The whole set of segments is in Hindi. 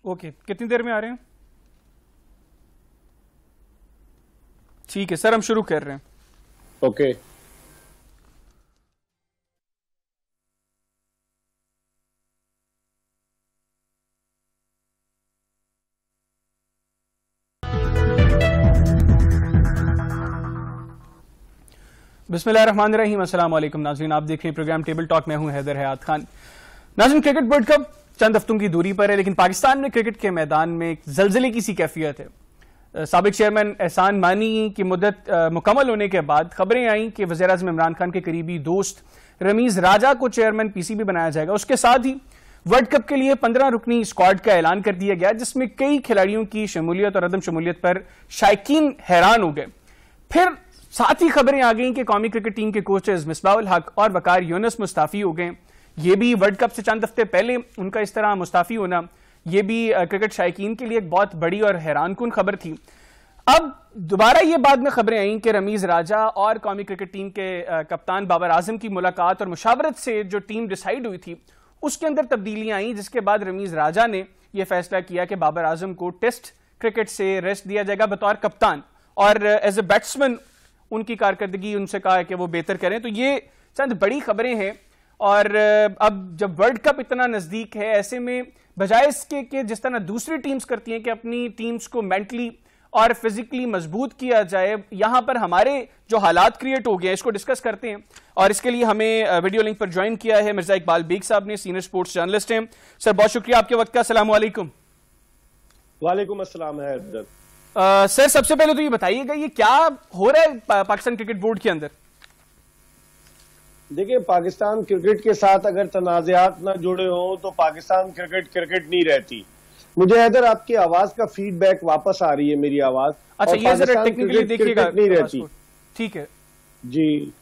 ओके, कितनी देर में आ रहे हैं? ठीक है सर, हम शुरू कर रहे हैं। ओके। बिस्मिल्लाहिर्रहमानिर्रहीम। अस्सलाम वालेकुम नाज़रीन, आप देख रहे हैं प्रोग्राम टेबल टॉक। मैं हूं हैदर हयात खान। नाज़रीन, क्रिकेट वर्ल्ड कप चंद हफ्तों की दूरी पर है, लेकिन पाकिस्तान में क्रिकेट के मैदान में एक जलजले की सी कैफियत है। साबिक चेयरमैन एहसान मानी की मुद्दत मुकम्मल होने के बाद खबरें आई कि वज़ीर-ए-आज़म इमरान खान के करीबी दोस्त रमीज राजा को चेयरमैन पीसीबी बनाया जाएगा। उसके साथ ही वर्ल्ड कप के लिए 15 रुकनी स्क्वाड का ऐलान कर दिया गया, जिसमें कई खिलाड़ियों की शमूलियत और अदम शमूलियत पर शायकीन हैरान हो गए। फिर साथ ही खबरें आ गई कि कौमी क्रिकेट टीम के कोचेज मिसबाहुल हक और वकार यूनुस मुस्ताफी हो गए। ये भी वर्ल्ड कप से चंद हफ्ते पहले उनका इस तरह मुस्ताफी होना, ये भी क्रिकेट शायकीन के लिए एक बहुत बड़ी और हैरानकुन खबर थी। अब दोबारा ये बाद में खबरें आई कि रमीज राजा और कौमी क्रिकेट टीम के कप्तान बाबर आजम की मुलाकात और मुशावरत से जो टीम डिसाइड हुई थी उसके अंदर तब्दीलियां आई, जिसके बाद रमीज राजा ने यह फैसला किया कि बाबर आजम को टेस्ट क्रिकेट से रेस्ट दिया जाएगा बतौर कप्तान, और एज ए बैट्समैन उनकी कारकर्दगी उनसे कहा है कि वो बेहतर करें। तो ये चंद बड़ी खबरें हैं, और अब जब वर्ल्ड कप इतना नजदीक है, ऐसे में बजाय इसके कि जिस तरह दूसरी टीम्स करती हैं कि अपनी टीम्स को मेंटली और फिजिकली मजबूत किया जाए, यहां पर हमारे जो हालात क्रिएट हो गए हैं इसको डिस्कस करते हैं। और इसके लिए हमें वीडियो लिंक पर ज्वाइन किया है मिर्जा इकबाल बेग साहब ने, सीनियर स्पोर्ट्स जर्नलिस्ट हैं। सर, बहुत शुक्रिया आपके वक्त का। अस्सलाम वालेकुम। वालेकुम अस्सलाम है। सर, सबसे पहले तो ये बताइएगा ये क्या हो रहा है पाकिस्तान क्रिकेट बोर्ड के अंदर? देखिए, पाकिस्तान क्रिकेट के साथ अगर तनाज़ात ना जुड़े हो तो पाकिस्तान क्रिकेट नहीं रहती। मुझे इधर आपकी आवाज का फीडबैक वापस आ रही है, मेरी आवाज। अच्छा, ये जरा टेक्निकली देखिएगा। नहीं रहती। ठीक है जी।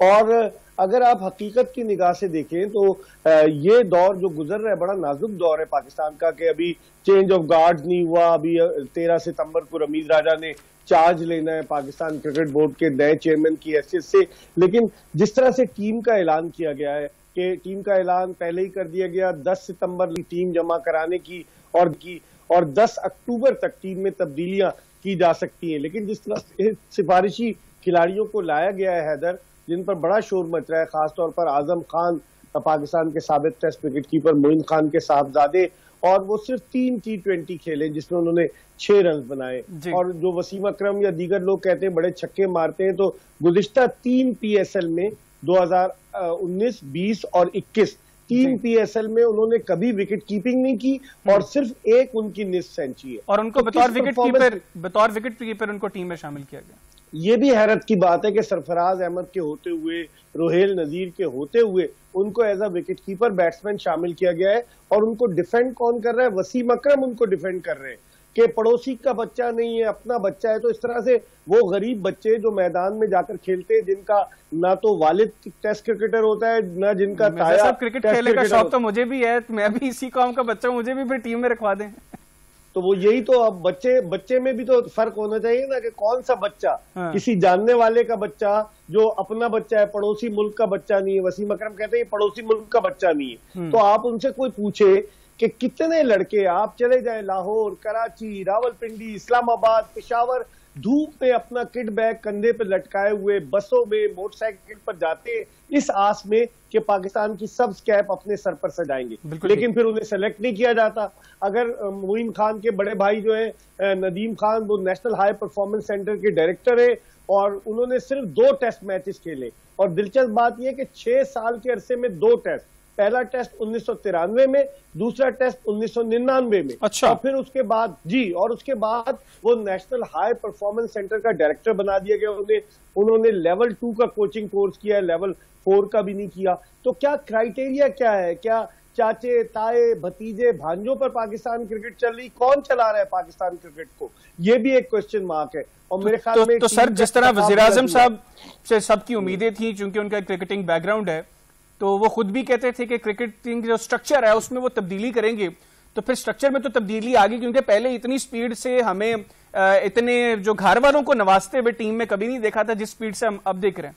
और अगर आप हकीकत की निगाह से देखें तो ये दौर जो गुजर रहा है बड़ा नाजुक दौर है पाकिस्तान का, कि अभी चेंज ऑफ गार्ड्स नहीं हुआ। अभी 13 सितंबर को रमीज राजा ने चार्ज लेना है पाकिस्तान क्रिकेट बोर्ड के नए चेयरमैन की हैसियत से। लेकिन जिस तरह से टीम का ऐलान किया गया है, कि टीम का ऐलान पहले ही कर दिया गया 10 सितंबर टीम जमा कराने की, और 10 अक्टूबर तक टीम में तब्दीलियां की जा सकती हैं। लेकिन जिस तरह से सिफारिशी खिलाड़ियों को लाया गया है हैदर, जिन पर बड़ा शोर मच रहा है, खासतौर पर आजम खान, पाकिस्तान के साबिक test wicket keeper, Moin Khan के साहबजादे, और वो सिर्फ 3 T20 खेले जिसमें उन्होंने 6 रन बनाए। और जो वसीम अकरम या दीगर लोग कहते हैं बड़े छक्के मारते हैं, तो गुज़िश्ता 3 PSL में 2019, 20 और 21 3 PSL में उन्होंने कभी विकेट कीपिंग नहीं की, और सिर्फ एक उनकी निस्फ सेंचुरी है। और उनको बतौर विकेट कीपर उनको टीम में शामिल किया गया। ये भी हैरत की बात है कि सरफराज अहमद के होते हुए, रोहेल नजीर के होते हुए उनको as a wicket keeper batsman शामिल किया गया है। और उनको डिफेंड कौन कर रहा है? वसीम अकरम उनको डिफेंड कर रहे हैं कि पड़ोसी का बच्चा नहीं है, अपना बच्चा है। तो इस तरह से वो गरीब बच्चे जो मैदान में जाकर खेलते हैं, जिनका ना तो वालिद टेस्ट क्रिकेटर होता है, ना जिनका ताया क्रिकेट खेलने का शौक तो मुझे भी है, मैं भी इसी कौम का बच्चा, मुझे भी फिर टीम में रखवा दें। तो वो यही तो, अब बच्चे में भी तो फर्क होना चाहिए ना, कि कौन सा बच्चा किसी जानने वाले का बच्चा जो अपना बच्चा है, पड़ोसी मुल्क का बच्चा नहीं है। वसीम अकरम कहते हैं पड़ोसी मुल्क का बच्चा नहीं है। तो आप उनसे कोई पूछे कि कितने लड़के, आप चले जाए लाहौर, कराची, रावलपिंडी, इस्लामाबाद, पेशावर, धूप में अपना किट बैग कंधे पे लटकाए हुए बसों में, मोटरसाइकिल पर जाते हैं इस आस में कि पाकिस्तान की सब कैप अपने सर पर सजाएंगे, लेकिन फिर उन्हें सेलेक्ट नहीं किया जाता। अगर मोइन खान के बड़े भाई जो है नदीम खान, वो नेशनल हाई परफॉर्मेंस सेंटर के डायरेक्टर है, और उन्होंने सिर्फ 2 टेस्ट मैचेस खेले। और दिलचस्प बात यह कि 6 साल के अरसे में 2 टेस्ट, पहला टेस्ट 1993 में, दूसरा टेस्ट 1999 में। अच्छा। और फिर उसके बाद और उसके बाद वो नेशनल हाई परफॉर्मेंस सेंटर का डायरेक्टर बना दिया गया। उन्होंने लेवल 2 का कोचिंग कोर्स किया, लेवल 4 का भी नहीं किया। तो क्या क्राइटेरिया क्या है? क्या चाचे, ताए, भतीजे, भांजों पर पाकिस्तान क्रिकेट चल रही? कौन चला रहा है पाकिस्तान क्रिकेट को? ये भी एक क्वेश्चन मार्क है। और मेरे ख्याल में तो सर, जिस तरह वज़ीर-ए-आज़म साहब से सबकी उम्मीदें थी, क्योंकि उनका क्रिकेटिंग बैकग्राउंड है, तो वो खुद भी कहते थे कि क्रिकेटिंग जो स्ट्रक्चर है उसमें वो तब्दीली करेंगे। तो फिर स्ट्रक्चर में तो तब्दीली आ गई, क्योंकि पहले इतनी स्पीड से हमें इतने जो घर वालों को नवाजते हुए टीम में कभी नहीं देखा था जिस स्पीड से हम अब देख रहे हैं।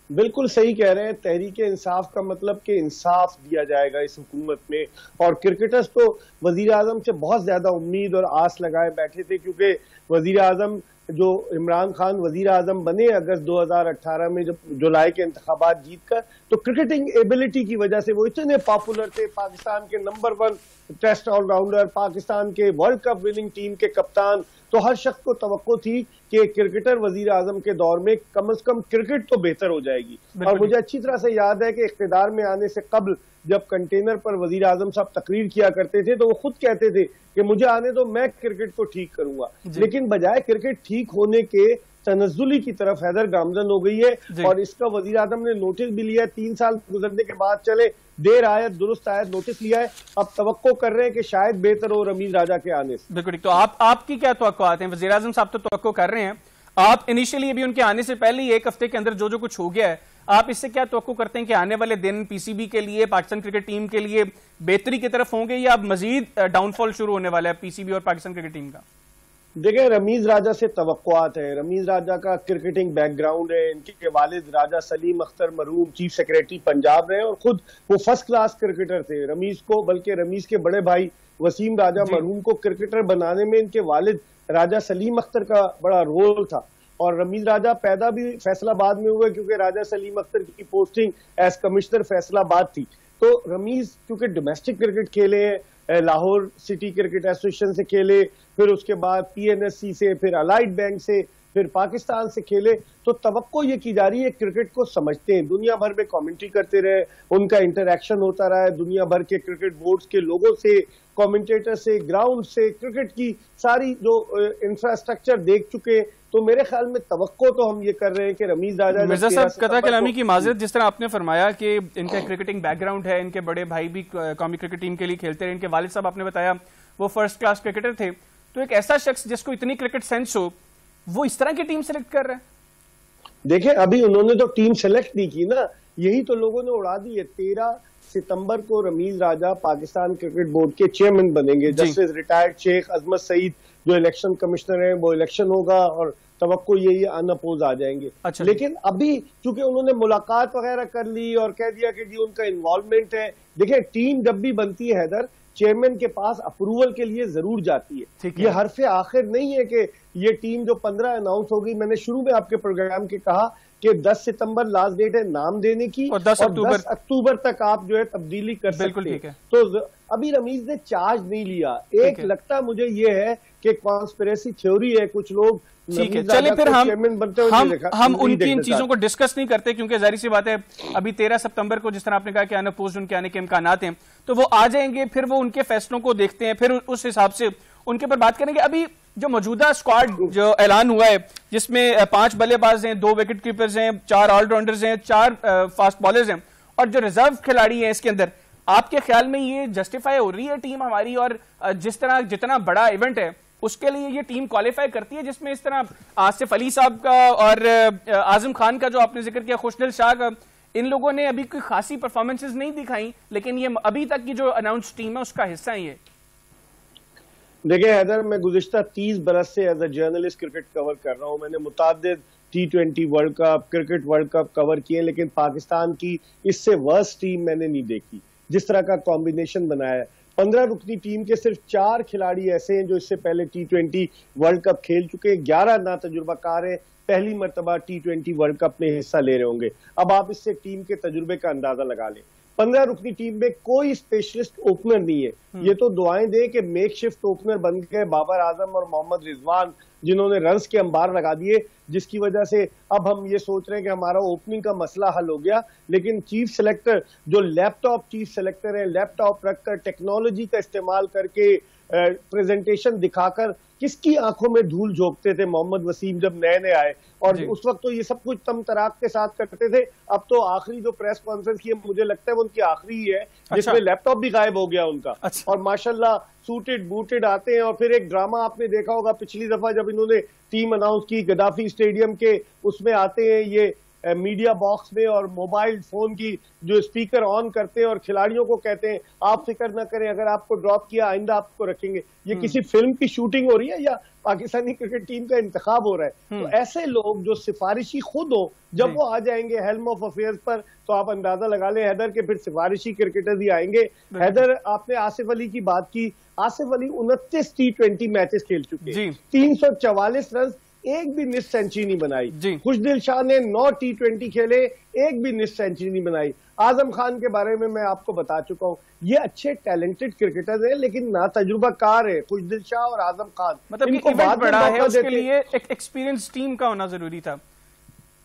बिल्कुल सही कह रहे हैं। तहरीक इंसाफ का मतलब कि इंसाफ दिया जाएगा इस हुकूमत में, और क्रिकेटर्स तो वजीर आजम से बहुत ज्यादा उम्मीद और आस लगाए बैठे थे, क्योंकि वजीर आजम जो इमरान खान वजीर आजम बने अगस्त 2018 में, जब जुलाई के इंतखाबात जीत कर, तो क्रिकेटिंग एबिलिटी की वजह से वो इतने पॉपुलर थे, पाकिस्तान के नंबर 1 टेस्ट ऑलराउंडर, पाकिस्तान के वर्ल्ड कप विनिंग टीम के कप्तान। तो हर शख्स को तवक्को थी कि क्रिकेटर वजीर आजम के दौर में कम से कम क्रिकेट तो बेहतर हो जाएगी। और मुझे अच्छी तरह से याद है कि इख्तिदार में आने से कबल जब कंटेनर पर वजीर आजम साहब तकरीर किया करते थे, तो वो खुद कहते थे कि मुझे आने दो, मैं क्रिकेट को ठीक करूंगा। लेकिन बजाय क्रिकेट ठीक होने के तनज़्ज़ुली की तरफ हैदर गामजन हो गई है, और इसका वजीर आजम ने नोटिस भी लिया है। 3 साल गुजरने के बाद, चले देर आयत दुरुस्त आयत, नोटिस लिया है। अब तवक्को कर रहे हैं कि शायद बेहतर हो रमीज राजा के आने से। बिल्कुल ठीक। तो आपकी क्या तवक्कुआत हैं? वजीर आजम साहब तो तवक्को कर रहे हैं, आप इनिशियली अभी उनके आने से पहले ही 1 हफ्ते के अंदर जो कुछ हो गया है, आप इससे क्या तवक्को करते हैं कि आने वाले दिन पीसीबी के लिए, पाकिस्तान क्रिकेट टीम के लिए बेहतरी की तरफ होंगे, या अब मजीद डाउनफॉल शुरू होने वाला है पीसीबी और पाकिस्तान क्रिकेट टीम का? देखिए, रमीज राजा से तवक्कुआत है। रमीज राजा का क्रिकेटिंग बैकग्राउंड है। इनके वालिद राजा सलीम अख्तर मरहूम चीफ सेक्रेटरी पंजाब रहे, और खुद वो फर्स्ट क्लास क्रिकेटर थे। रमीज को, बल्कि रमीज के बड़े भाई वसीम राजा मरहूम को क्रिकेटर बनाने में इनके वालिद राजा सलीम अख्तर का बड़ा रोल था। और रमीज राजा पैदा भी फैसलाबाद में हुए, क्योंकि राजा सलीम अख्तर की पोस्टिंग एज कमिश्नर फैसलाबाद थी। तो रमीज क्योंकि डोमेस्टिक क्रिकेट खेले हैं, लाहौर सिटी क्रिकेट एसोसिएशन से खेले, फिर उसके बाद पीएनएससी से, फिर अलाइड बैंक से, फिर पाकिस्तान से खेले, तो तवक्को ये की जा रही है, क्रिकेट को समझते हैं, दुनिया भर में कमेंट्री करते रहे, उनका इंटरैक्शन होता रहा है दुनिया भर के क्रिकेट बोर्ड्स के लोगों से, कमेंटेटर से, ग्राउंड से, क्रिकेट की सारी जो इंफ्रास्ट्रक्चर देख चुके। तो मेरे ख्याल में तवक्को तो हम ये कर रहे हैं कि रमीज राजा, मिर्जा साहब कता कलामी की माजरत, जिस तरह आपने फरमाया कि इनका क्रिकेटिंग बैकग्राउंड है, इनके बड़े भाई भी कौमी क्रिकेट टीम के लिए खेलते रहे, इनके वालिद साहब आपने बताया वो फर्स्ट क्लास क्रिकेटर थे, तो एक ऐसा शख्स जिसको इतनी क्रिकेट सेंस हो, वो इस तरह की टीम सेलेक्ट कर रहे हैं? देखिए, अभी उन्होंने तो टीम सेलेक्ट नहीं की ना, यही तो लोगों ने उड़ा दी है। 13 सितंबर को रमीज राजा पाकिस्तान क्रिकेट बोर्ड के चेयरमैन बनेंगे। जस्टिस रिटायर्ड शेख अजमत सईद जो इलेक्शन कमिश्नर है, वो इलेक्शन होगा, और तवक्को यही अनअपोज आ जाएंगे। अच्छा, लेकिन अभी चूंकि उन्होंने मुलाकात वगैरह कर ली और कह दिया कि जी उनका इन्वॉल्वमेंट है। देखिए, टीम जब भी बनती है हैदर, चेयरमैन के पास अप्रूवल के लिए जरूर जाती है। ये हरफे आखिर नहीं है कि ये टीम जो 15 अनाउंस हो गई, मैंने शुरू में आपके प्रोग्राम के कहा कि 10 सितंबर लास्ट डेट है नाम देने की, और 10 अक्टूबर तक आप जो है तब्दीली कर सकते हैं। तो अभी रमीज ने चार्ज नहीं लिया। एक लगता मुझे ये है कि कॉन्स्पिरेसी थ्योरी है, कुछ लोग। ठीक है, चलिए फिर हम उनकी इन चीजों को डिस्कस नहीं करते, क्योंकि जाहिर सी बात है अभी 13 सितंबर को जिस तरह आपने कहा कि अनअपोज्ड उनके आने के इम्कानात हैं, तो वो आ जाएंगे, फिर वो उनके फैसलों को देखते हैं, फिर उस हिसाब से उनके पर बात करेंगे। अभी जो मौजूदा स्क्वाड जो ऐलान हुआ है, जिसमें 5 बल्लेबाज हैं, 2 विकेट कीपर्स हैं, 4 ऑलराउंडर्स हैं, 4 फास्ट बॉलर्स हैं, और जो रिजर्व खिलाड़ी हैं इसके अंदर, आपके ख्याल में ये जस्टिफाई हो रही है टीम हमारी? और जिस तरह जितना बड़ा इवेंट है उसके लिए ये टीम क्वालिफाई करती है, जिसमें इस तरह आसिफ अली साहब का और आजम खान का जो आपने जिक्र किया, खुशदिल शाह का, इन लोगों ने अभी कोई खासी परफॉर्मेंसेज नहीं दिखाई, लेकिन ये अभी तक की जो अनाउंस टीम है उसका हिस्सा ही है। देखिए हैदर, मैं गुज़िश्ता 30 बरस से as a journalist cricket cover कर रहा हूं। मैंने मुताद्दिद T20 world cup, cricket world cup cover किए, लेकिन पाकिस्तान की इससे वर्स्ट टीम मैंने नहीं देखी। जिस तरह का कॉम्बिनेशन बनाया है, 15 रुकनी टीम के सिर्फ 4 खिलाड़ी ऐसे हैं जो इससे पहले T20 वर्ल्ड कप खेल चुके हैं, 11 ना तजुर्बाकार हैं, पहली मरतबा T20 वर्ल्ड कप में हिस्सा ले रहे होंगे। अब आप इससे टीम के तजुर्बे का अंदाजा लगा लें। 15 रुकनी टीम में कोई स्पेशलिस्ट ओपनर नहीं है। ये तो दुआएं दे कि मेकशिफ्ट ओपनर बन गए बाबर आजम और मोहम्मद रिजवान, जिन्होंने रन्स के अंबार लगा दिए, जिसकी वजह से अब हम ये सोच रहे हैं कि हमारा ओपनिंग का मसला हल हो गया। लेकिन चीफ सेलेक्टर जो लैपटॉप चीफ सेलेक्टर है, लैपटॉप रखकर टेक्नोलॉजी का इस्तेमाल करके प्रेजेंटेशन दिखाकर किसकी आंखों में धूल झोंकते थे मोहम्मद वसीम जब नए नए आए, और उस वक्त तो ये सब कुछ तम तराक के साथ करते थे। अब तो आखिरी जो प्रेस कॉन्फ्रेंस की है, मुझे लगता है वो उनकी आखिरी ही है, जिसमें लैपटॉप भी गायब हो गया उनका। और माशाल्लाह सूटेड बूटेड आते हैं। और फिर एक ड्रामा आपने देखा होगा पिछली दफा जब इन्होंने टीम अनाउंस की, गद्दाफी स्टेडियम के उसमें आते हैं, ये मीडिया बॉक्स में और मोबाइल फोन की जो स्पीकर ऑन करते हैं और खिलाड़ियों को कहते हैं आप फिक्र न करें, अगर आपको ड्रॉप किया आइंदा आपको रखेंगे। ये किसी फिल्म की शूटिंग हो रही है या पाकिस्तानी क्रिकेट टीम का इंतखाब हो रहा है? तो ऐसे लोग जो सिफारिशी खुद हो, जब वो आ जाएंगे हेल्म ऑफ अफेयर्स पर, तो आप अंदाजा लगा लें हैदर के फिर सिफारिशी क्रिकेटर्स ही आएंगे। हैदर, आपने आसिफ अली की बात की, आसिफ अली 29 T20 मैचेस खेल चुके हैं, 344 रन, एक भी मिस सेंचुरी नहीं बनाई। खुशदिल शाह ने 9 T20 खेले, एक भी मिस सेंचुरी नहीं बनाई। आजम खान के बारे में मैं आपको बता चुका हूं, ये अच्छे टैलेंटेड क्रिकेटर्स हैं लेकिन ना तजुर्बाकार है खुशदिल शाह और आजम खान। मतलब इनको बाद बड़ा है, उसके लिए एक एक्सपीरियंस टीम का होना जरूरी था।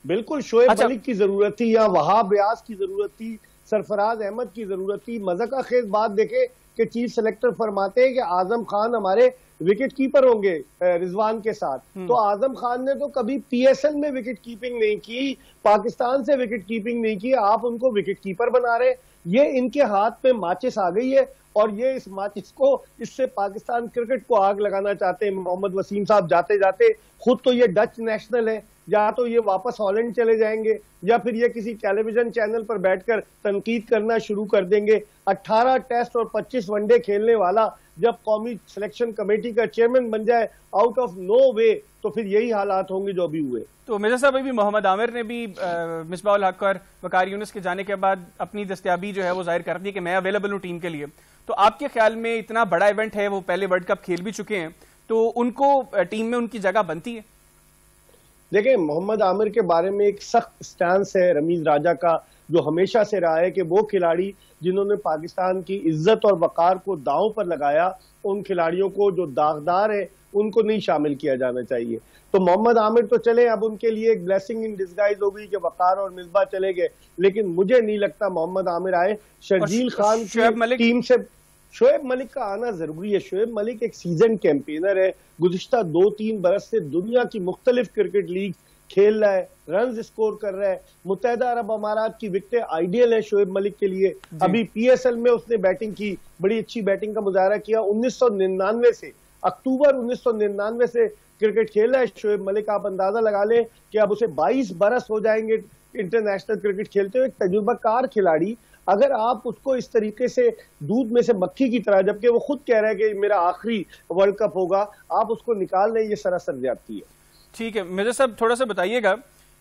बिल्कुल, शोएब मलिक की जरूरत थी या वहाब रियाज की जरूरत थी, सरफराज अहमद की जरूरत थी। मज़ा खेज बात देखे कि चीफ सेलेक्टर फरमाते हैं कि आजम खान हमारे विकेट कीपर होंगे रिजवान के साथ, तो आजम खान ने तो कभी पीएसएल में विकेट कीपिंग नहीं की, पाकिस्तान से विकेट कीपिंग नहीं की, आप उनको विकेट कीपर बना रहे। ये इनके हाथ में माचिस आ गई है और ये इस माचिस को, इससे पाकिस्तान क्रिकेट को आग लगाना चाहते हैं। मोहम्मद वसीम साहब जाते जाते, खुद तो ये डच नेशनल है, या तो ये वापस हॉलैंड चले जाएंगे या फिर ये किसी टेलीविजन चैनल पर बैठकर तनकीद करना शुरू कर देंगे। 18 टेस्ट और 25 वनडे खेलने वाला जब कौमी सिलेक्शन कमेटी का चेयरमैन बन जाए आउट ऑफ नो वे, तो फिर यही हालात होंगे जो अभी हुए। तो मिर्जा साहब, अभी मोहम्मद आमिर ने भी मिसबाह उल हक और वकार यूनुस के जाने के बाद अपनी दस्तयाबी जो है वो जाहिर कर दी कि मैं अवेलेबल हूँ टीम के लिए। तो आपके ख्याल में इतना बड़ा इवेंट है, वो पहले वर्ल्ड कप खेल भी चुके हैं, तो उनको टीम में उनकी जगह बनती है? देखिए, मोहम्मद आमिर के बारे में एक सख्त स्टैंस है रमीज राजा का, जो हमेशा से रहा है कि वो खिलाड़ी जिन्होंने पाकिस्तान की इज्जत और वकार को दांव पर लगाया, उन खिलाड़ियों को जो दागदार है उनको नहीं शामिल किया जाना चाहिए। तो मोहम्मद आमिर तो चले, अब उनके लिए एक ब्लेसिंग इन डिस्गाइज हो गई कि वकार और मिसबा चले गए, लेकिन मुझे नहीं लगता मोहम्मद आमिर आए। शर्जील खान की टीम से शोएब मलिक का आना जरूरी है। शोएब मलिक एक सीजन कैंपेनर है, गुज़िश्ता 2-3 बरस से दुनिया की मुख्तलिफ क्रिकेट लीग खेल रहा है, रन स्कोर कर रहा है। मुत्तहिदा अरब अमारात की विकेटें आइडियल है शोएब मलिक के लिए। अभी पीएसएल में उसने बैटिंग की, बड़ी अच्छी बैटिंग का मुजाहरा किया। 1999 से, अक्टूबर 1999 से क्रिकेट खेल रहा है शोएब मलिक। आप अंदाजा लगा लें कि अब उसे 22 बरस हो जाएंगे इंटरनेशनल क्रिकेट खेलते हुए। एक तजुर्बाकार खिलाड़ी, अगर आप उसको इस तरीके से दूध में से मक्खी की तरह, जबकि वो खुद कह रहा है कि मेरा आखिरी वर्ल्ड कप होगा, आप उसको निकाल लें, ये सरासर ज्यादती है। ठीक है, मिर्जा साहब थोड़ा सा बताइएगा,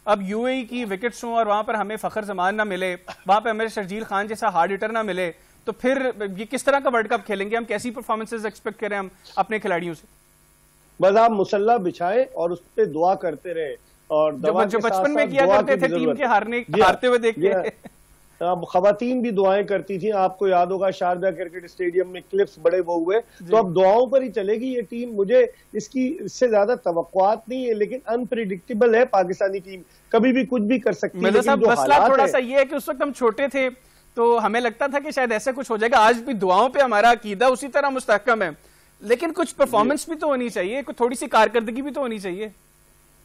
अब यूएई की विकेट्स हों और वहां पर हमें फखर जमान ना मिले, वहां पर हमें शर्जील खान जैसा हार्ड हिटर ना मिले, तो फिर ये किस तरह का वर्ल्ड कप खेलेंगे? हम कैसी परफॉर्मेंसेज एक्सपेक्ट करें हम अपने खिलाड़ियों से? बस आप मुसल्ला बिछाएं और उस पर दुआ करते रहे। और जो बचपन में किया करते थे टीम के हारते हुए देख के, अब खवातीन भी दुआएं करती थी। आपको याद होगा शारदा क्रिकेट स्टेडियम में क्लिप्स बड़े वो हुए, तो अब दुआओं पर ही चलेगी ये टीम। मुझे इससे ज्यादा तवक्कुआत नहीं है, लेकिन अनप्रिडिक्टेबल है पाकिस्तानी टीम, कभी भी कुछ भी कर सकती है। मसला थोड़ा सा ये है कि उस वक्त हम छोटे थे तो हमें लगता था कि शायद ऐसा कुछ हो जाएगा। आज भी दुआओं पे हमारा अकीदा उसी तरह मुस्तहकम है, लेकिन कुछ परफॉर्मेंस भी तो होनी चाहिए, थोड़ी सी कारकर्दगी भी तो होनी चाहिए।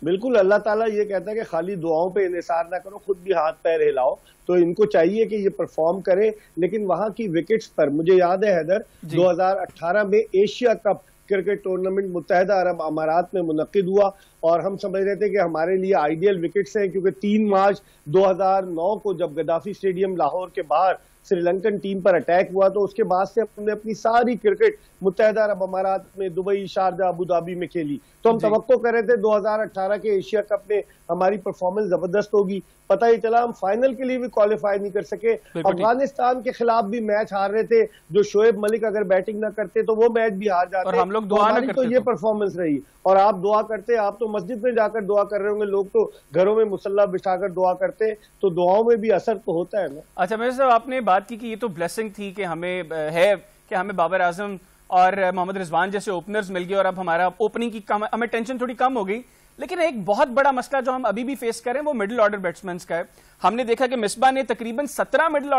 बिल्कुल, अल्लाह ताला ये कहता है कि खाली दुआओं पे इन्हिसार ना करो, खुद भी हाथ पैर हिलाओ। तो इनको चाहिए कि ये परफॉर्म करे, लेकिन वहां की विकेट्स पर, मुझे याद है हैदर, 2018 में एशिया कप क्रिकेट टूर्नामेंट मुत्तहिदा अरब अमारात में मुनक्किद हुआ और हम समझ रहे थे कि हमारे लिए आइडियल विकेट्स हैं, क्योंकि 3 मार्च 2009 को जब गद्दाफी स्टेडियम लाहौर के बाहर श्रीलंकन टीम पर अटैक हुआ, तो उसके बाद से हमने अपनी सारी क्रिकेट मुत्तहिदा अरब अमारात में, दुबई, शारजा, अबू धाबी में खेली। तो हम तवक्को कर रहे थे 2018 के एशिया कप में हमारी परफॉर्मेंस जबरदस्त होगी। पता ही चला हम फाइनल के लिए भी क्वालिफाई नहीं कर सके। अफगानिस्तान के खिलाफ भी मैच हार रहे थे, जो शोएब मलिक अगर बैटिंग ना करते तो वो मैच भी हार जाते। और हम लोग दुआ ना करते, तो ये परफॉर्मेंस रही। और आप दुआ करते, आप तो मस्जिद में जाकर दुआ कर रहे होंगे, लोग तो घरों में मुसल्ला बिछाकर दुआ करते, तो दुआओं में भी असर तो होता है ना। अच्छा मेरे साहब, आपने बात की कि ये तो ब्लेसिंग थी कि हमें है कि हमें बाबर आजम और मोहम्मद रिजवान जैसे ओपनर्स मिल गए और अब हमारा ओपनिंग की हमें टेंशन थोड़ी कम हो गई। लेकिन एक बहुत बड़ा मसला जो हम अभी भी फेस करें वो मिडिल ऑर्डर बैट्समैन का है। हमने देखा कि मिसबा ने तकरीबन 17 मिडिल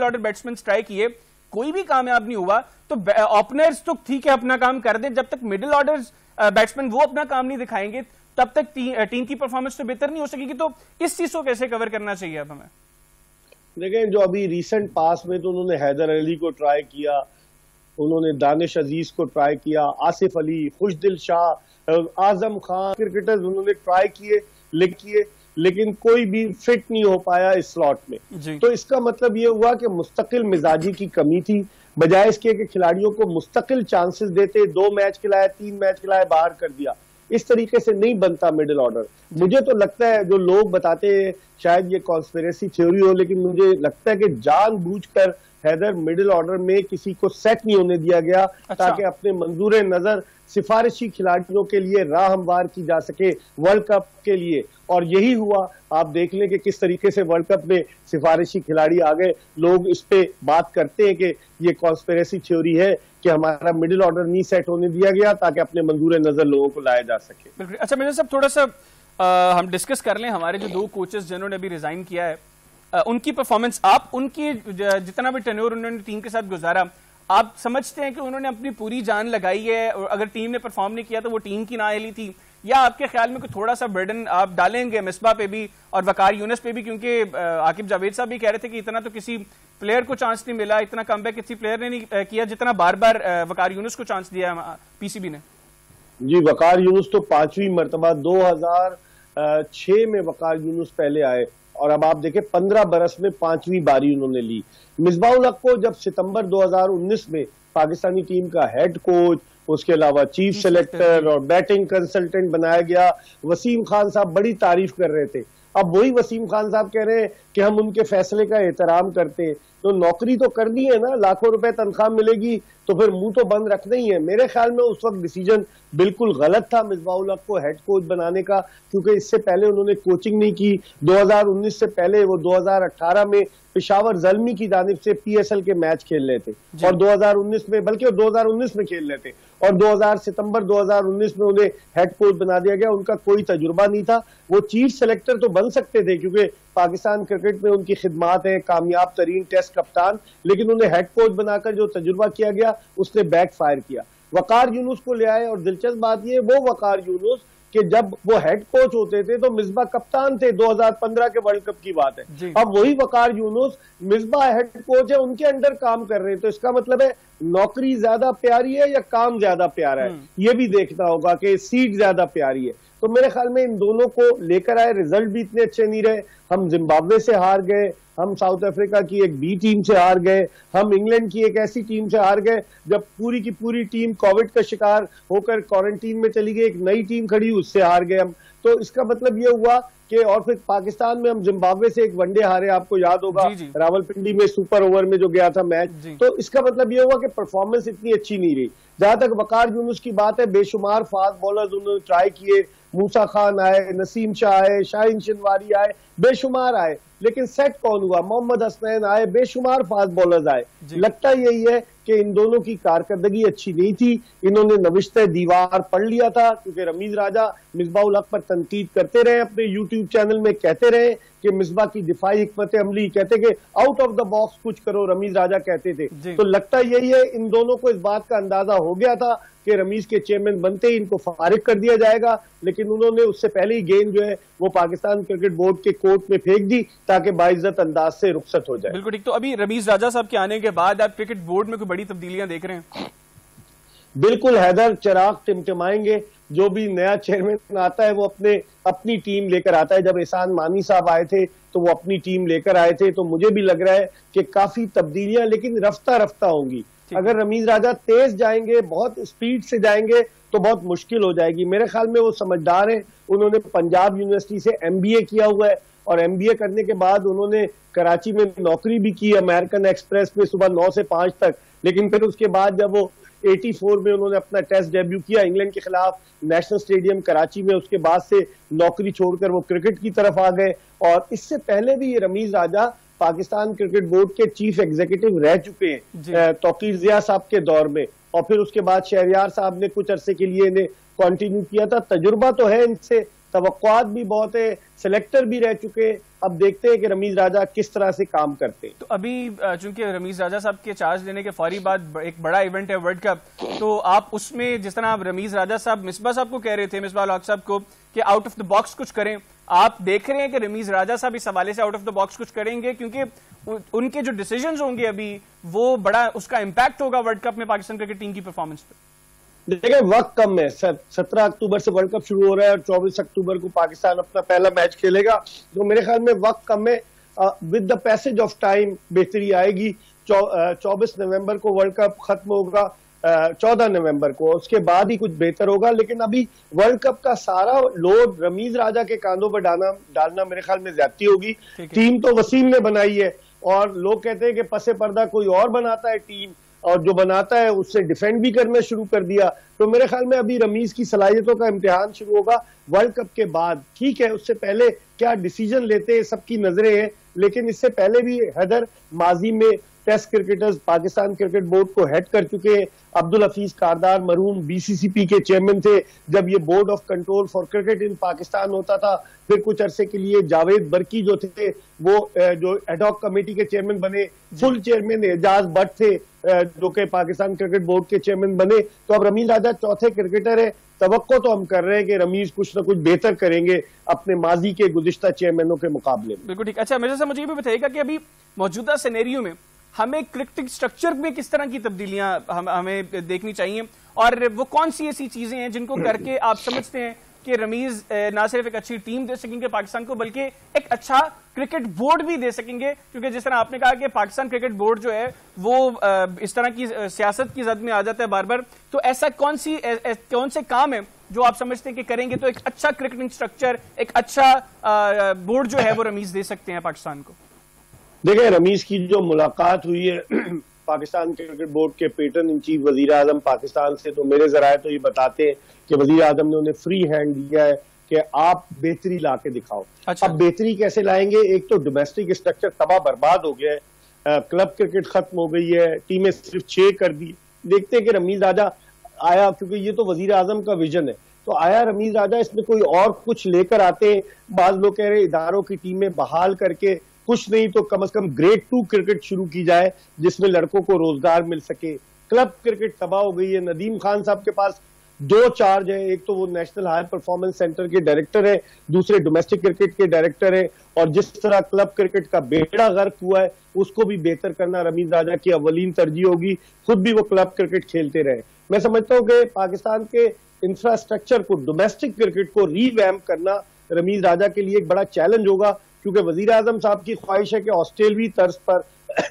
ऑर्डर बैट्समैन ट्राई किए, कोई भी कामयाब नहीं हुआ। तो ओपनर्स तो ठीक है अपना काम कर दें, जब तक मिडिल ऑर्डर बैट्समैन वो अपना काम नहीं दिखाएंगे तब तक टीम की परफॉर्मेंस तो बेहतर नहीं हो सकेगी। तो इस चीज को कैसे कवर करना चाहिए अब हमें? देखें, जो अभी रिसेंट पास में तो उन्होंने हैदर अली को ट्राई किया, उन्होंने दानिश अजीज को ट्राई किया, आसिफ अली, खुशदिल शाह, आजम खान, क्रिकेटर्स उन्होंने ट्राई किए, लेकिन कोई भी फिट नहीं हो पाया इस स्लॉट में। तो इसका मतलब ये हुआ कि मुस्तकिल मिजाजी की कमी थी, बजाय इसके कि खिलाड़ियों को मुस्तकिल चांसेस देते, 2 मैच खिलाए, 3 मैच खिलाए, बाहर कर दिया। इस तरीके से नहीं बनता मिडिल ऑर्डर। मुझे तो लगता है, जो लोग बताते हैं शायद ये कॉन्स्पिरेसी थ्योरी हो, लेकिन मुझे लगता है कि जानबूझकर हैदर मिडिल ऑर्डर में किसी को सेट नहीं होने दिया गया, ताकि अपने मंजूर नजर सिफारिशी खिलाड़ियों के लिए राह हमवार की जा सके वर्ल्ड कप के लिए। और यही हुआ। आप देख लें कि किस तरीके से वर्ल्ड कप में सिफारिशी खिलाड़ी आ गए। लोग इस पे बात करते हैं कि ये कॉन्स्पिरेसी थ्योरी है कि हमारा मिडिल ऑर्डर नहीं सेट होने दिया गया ताकि अपने मंजूर नजर लोगों को लाया जा सके। अच्छा मेजर साहब, थोड़ा सा हम डिस्कस कर लें हमारे जो 2 कोचेस जिन्होंने अभी रिजाइन किया है, उनकी परफॉर्मेंस, आप उनकी जितना भी टेन्योर उन्होंने टीम के साथ गुजारा, आप समझते हैं कि उन्होंने अपनी पूरी जान लगाई है और अगर टीम ने परफॉर्म नहीं किया तो वो टीम की नाअहली थी, या आपके ख्याल में कोई थोड़ा सा बर्डन आप डालेंगे मिसबा पे भी और वकार यूनुस पे भी? क्योंकि आकिब जावेद साहब भी कह रहे थे कि इतना तो किसी प्लेयर को चांस नहीं मिला, इतना कमबैक किसी प्लेयर ने नहीं किया जितना बार बार वकार यूनुस को चांस दिया पीसीबी ने। जी, वकार यूनुस तो 5वीं मरतबा 2006 में वकार यूनुस पहले आए और अब आप देखें 15 बरस में 5वीं बारी उन्होंने ली। मिसबाहुल हक को जब सितंबर 2019 में पाकिस्तानी टीम का हेड कोच, उसके अलावा चीफ सेलेक्टर और बैटिंग कंसल्टेंट बनाया गया, वसीम खान साहब बड़ी तारीफ कर रहे थे। अब वही वसीम खान साहब कह रहे हैं कि हम उनके फैसले का एहतराम करते हैं। तो नौकरी तो करनी है ना, लाखों रुपए तनख्वाह मिलेगी तो फिर मुंह तो बंद रखना ही है। मेरे ख्याल में उस वक्त डिसीजन बिल्कुल गलत था मिसबाहुल हक को हेड कोच बनाने का, क्योंकि इससे पहले उन्होंने कोचिंग नहीं की। 2019 से पहले वो 2018 में पेशावर ज़ल्मी की जानिब से पीएसएल के मैच खेल रहे थे और 2019 में, बल्कि 2019 में खेल रहे थे और सितंबर 2019 में उन्हें हेड कोच बना दिया गया। उनका कोई तजुर्बा नहीं था। वो चीफ सेलेक्टर तो बन सकते थे क्योंकि पाकिस्तान क्रिकेट में उनकी खिदमात है, कामयाब तरीन टेस्ट कप्तान, लेकिन उन्हें हेड कोच बनाकर जो तजुर्बा किया गया उसने बैक फायर किया। वकार यूनुस को ले आए और दिलचस्प बात ये, वो वकार यूनुस कि जब वो हेड कोच होते थे तो मिसबा कप्तान थे, 2015 के वर्ल्ड कप की बात है। अब वही वकार यूनुस मिसबा हेड कोच है, उनके अंडर काम कर रहे हैं। तो इसका मतलब है नौकरी ज्यादा प्यारी है या काम ज्यादा प्यारा है, ये भी देखना होगा कि सीट ज्यादा प्यारी है। तो मेरे ख्याल में इन दोनों को लेकर आए, रिजल्ट भी इतने अच्छे नहीं रहे। हम जिम्बाब्वे से हार गए, हम साउथ अफ्रीका की एक बी टीम से हार गए, हम इंग्लैंड की एक ऐसी टीम से हार गए जब पूरी की पूरी टीम कोविड का शिकार होकर क्वारंटीन में चली गई, एक नई टीम खड़ी उससे हार गए हम। तो इसका मतलब ये हुआ कि, और फिर पाकिस्तान में हम जिम्बाब्वे से एक वनडे हारे, आपको याद होगा रावलपिंडी में सुपर ओवर में जो गया था मैच। तो इसका मतलब ये हुआ कि परफॉर्मेंस इतनी अच्छी नहीं रही। जहां तक वकार यूनुस की बात है, बेशुमार फास्ट बॉलर्स उन्होंने ट्राई किए, मूसा खान आए, नसीम शाह आए, शाहीन शिनवारी आए, बेशुमार आए, लेकिन सेट कौन हुआ? मोहम्मद हसनैन आए, बेशुमार फास्ट बॉलर्स आए। लगता यही है कि इन दोनों की कारकर्दगी अच्छी नहीं थी। इन्होंने नविश्ते दीवार पढ़ लिया था, क्योंकि रमीज राजा मिसबाहुल हक पर तनकीद करते रहे, अपने यूट्यूब चैनल में कहते रहे कि मिसबा की दिफाई हिकमत अमली, कहते कि आउट ऑफ द बॉक्स कुछ करो, रमीज राजा कहते थे। तो लगता यही है इन दोनों को इस बात का अंदाजा हो गया था कि रमीज के चेयरमैन बनते ही इनको फारिग कर दिया जाएगा, लेकिन उन्होंने उससे पहले ही गेंद जो है वो पाकिस्तान क्रिकेट बोर्ड के कोर्ट में फेंक दी ताकि बाइज्जत अंदाज से रुखसत हो जाए। बिल्कुल ठीक। तो अभी रमीज राजा साहब के आने के बाद आप क्रिकेट बोर्ड में कोई बड़ी तब्दीलियां देख रहे हैं? बिल्कुल हैदर, चिराग टिमटिमाएंगे। जो भी नया चेयरमैन आता है वो अपनी टीम लेकर आता है। जब एहसान मानी साहब आए थे तो वो अपनी टीम लेकर आए थे। तो मुझे भी लग रहा है कि काफी तब्दीलियां, लेकिन रफ्ता रफ्ता होंगी। अगर रमीज राजा तेज जाएंगे, बहुत स्पीड से जाएंगे तो बहुत मुश्किल हो जाएगी। मेरे ख्याल में वो समझदार हैं। उन्होंने पंजाब यूनिवर्सिटी से MBA किया हुआ है और MBA करने के बाद उन्होंने कराची में नौकरी भी की, अमेरिकन एक्सप्रेस में सुबह 9 से 5 तक। लेकिन फिर उसके बाद जब वो 84 में उन्होंने अपना टेस्ट डेब्यू किया इंग्लैंड के खिलाफ नेशनल स्टेडियम कराची में, उसके बाद से नौकरी छोड़कर वो क्रिकेट की तरफ आ गए। और इससे पहले भी ये रमीज राजा पाकिस्तान क्रिकेट बोर्ड के चीफ एग्जीक्यूटिव रह चुके हैं तौकीर जिया साहब के दौर में, और फिर उसके बाद शहरयार साहब ने कुछ अरसे के लिए इन्हें कंटिन्यू किया था। तजुर्बा तो है इनसे, तवक्कुआत भी बहुत है, सिलेक्टर भी रह चुके। अब देखते हैं कि रमीज राजा किस तरह से काम करते हैं। तो अभी चूंकि रमीज राजा साहब के चार्ज लेने के फौरी बाद एक बड़ा इवेंट है वर्ल्ड कप, तो आप उसमें जिस तरह आप रमीज राजा साहब मिसबा साहब को कह रहे थे, मिसबाहुल हक साहब को, कि आउट ऑफ द बॉक्स कुछ करें, आप देख रहे हैं कि रमीज राजा साहब इस हवाले से आउट ऑफ द बॉक्स कुछ करेंगे? क्योंकि उनके जो डिसीजंस होंगे अभी वो बड़ा उसका इंपैक्ट होगा वर्ल्ड कप में पाकिस्तान क्रिकेट टीम की परफॉर्मेंस पे। देखिए वक्त कम है, 17 अक्टूबर से वर्ल्ड कप शुरू हो रहा है और 24 अक्टूबर को पाकिस्तान अपना पहला मैच खेलेगा, तो मेरे ख्याल में वक्त कम है। With the passage of time बेहतरी आएगी। 24 नवंबर को वर्ल्ड कप खत्म होगा, 14 नवंबर को, उसके बाद ही कुछ बेहतर होगा। लेकिन अभी वर्ल्ड कप का सारा लोड रमीज राजा के कांधों पर डालना मेरे ख्याल में ज्यादती होगी। टीम तो वसीम ने बनाई है और लोग कहते हैं कि पसे पर्दा कोई और बनाता है टीम, और जो बनाता है उससे डिफेंड भी करना शुरू कर दिया। तो मेरे ख्याल में अभी रमीज की सलाहियतों का इम्तिहान शुरू होगा वर्ल्ड कप के बाद। ठीक है, उससे पहले क्या डिसीजन लेते हैं सबकी नजरें हैं, लेकिन इससे पहले भी हैदर माजी में test cricketers Pakistan cricket board को हेड कर चुके हैं। अब्दुल हफीज कारदार मरहूम बीसीसीपी के चेयरमैन थे जब ये board of control for cricket in Pakistan होता था। फिर कुछ अरसे के लिए जावेद बरकी जो थे वो जो एडॉक कमेटी के चेयरमैन बने। फुल चेयरमैन एजाज भट्ट थे जो कि पाकिस्तान क्रिकेट बोर्ड के चेयरमैन बने। तो अब रमीज राजा चौथे क्रिकेटर है। तवक्को तो हम कर रहे हैं कि रमीज कुछ ना कुछ बेहतर करेंगे अपने माजी के गुज़िश्ता चेयरमैनों के मुकाबले में। बिल्कुल ठीक। अच्छा मिर्जा साहब, मुझे ये भी बताइएगा कि अभी मौजूदा सिनेरियो में हमें क्रिकेट स्ट्रक्चर में किस तरह की तब्दीलियां हमें देखनी चाहिए, और वो कौन सी ऐसी चीजें हैं जिनको करके आप समझते हैं कि रमीज ना सिर्फ एक अच्छी टीम दे सकेंगे पाकिस्तान को, बल्कि एक अच्छा क्रिकेट बोर्ड भी दे सकेंगे? क्योंकि जिस तरह आपने कहा कि पाकिस्तान क्रिकेट बोर्ड जो है वो इस तरह की सियासत की जद में आ जाता है बार बार, तो ऐसा कौन से काम है जो आप समझते हैं कि करेंगे तो एक अच्छा क्रिकेटिंग स्ट्रक्चर, एक अच्छा बोर्ड जो है वो रमीज दे सकते हैं पाकिस्तान को? देखिए, रमीज की जो मुलाकात हुई है पाकिस्तान क्रिकेट बोर्ड के पेटर्न इन चीफ वजीर आजम पाकिस्तान से, तो मेरे जराए तो ये बताते हैं कि वजीर आजम ने उन्हें फ्री हैंड दिया है कि आप बेहतरी ला के दिखाओ। अच्छा। अब बेहतरी कैसे लाएंगे? एक तो डोमेस्टिक स्ट्रक्चर तबाह बर्बाद हो गया है, क्लब क्रिकेट खत्म हो गई है, टीमें सिर्फ 6 कर दी। देखते हैं कि रमीज राजा आया, क्योंकि ये तो वजीर आजम का विजन है, तो आया रमीज राजा, इसमें कोई और कुछ लेकर आते हैं। बाज लोग कह रहे इदारों की टीमें बहाल करके कुछ नहीं तो कम से कम ग्रेड 2 क्रिकेट शुरू की जाए जिसमें लड़कों को रोजगार मिल सके। क्लब क्रिकेट तबाह हो गई है। नदीम खान साहब के पास 2 चार्ज है, एक तो वो नेशनल हाई परफॉर्मेंस सेंटर के डायरेक्टर है, दूसरे डोमेस्टिक क्रिकेट के डायरेक्टर है, और जिस तरह क्लब क्रिकेट का बेड़ा गर्क हुआ है उसको भी बेहतर करना रमीज राजा की अव्वलीन तरजीह होगी। खुद भी वो क्लब क्रिकेट खेलते रहे। मैं समझता हूँ कि पाकिस्तान के इंफ्रास्ट्रक्चर को, डोमेस्टिक क्रिकेट को रीवैम्प करना रमीज राजा के लिए एक बड़ा चैलेंज होगा, क्योंकि वजीर आजम साहब की ख्वाहिश है कि ऑस्ट्रेलियाई तर्ज पर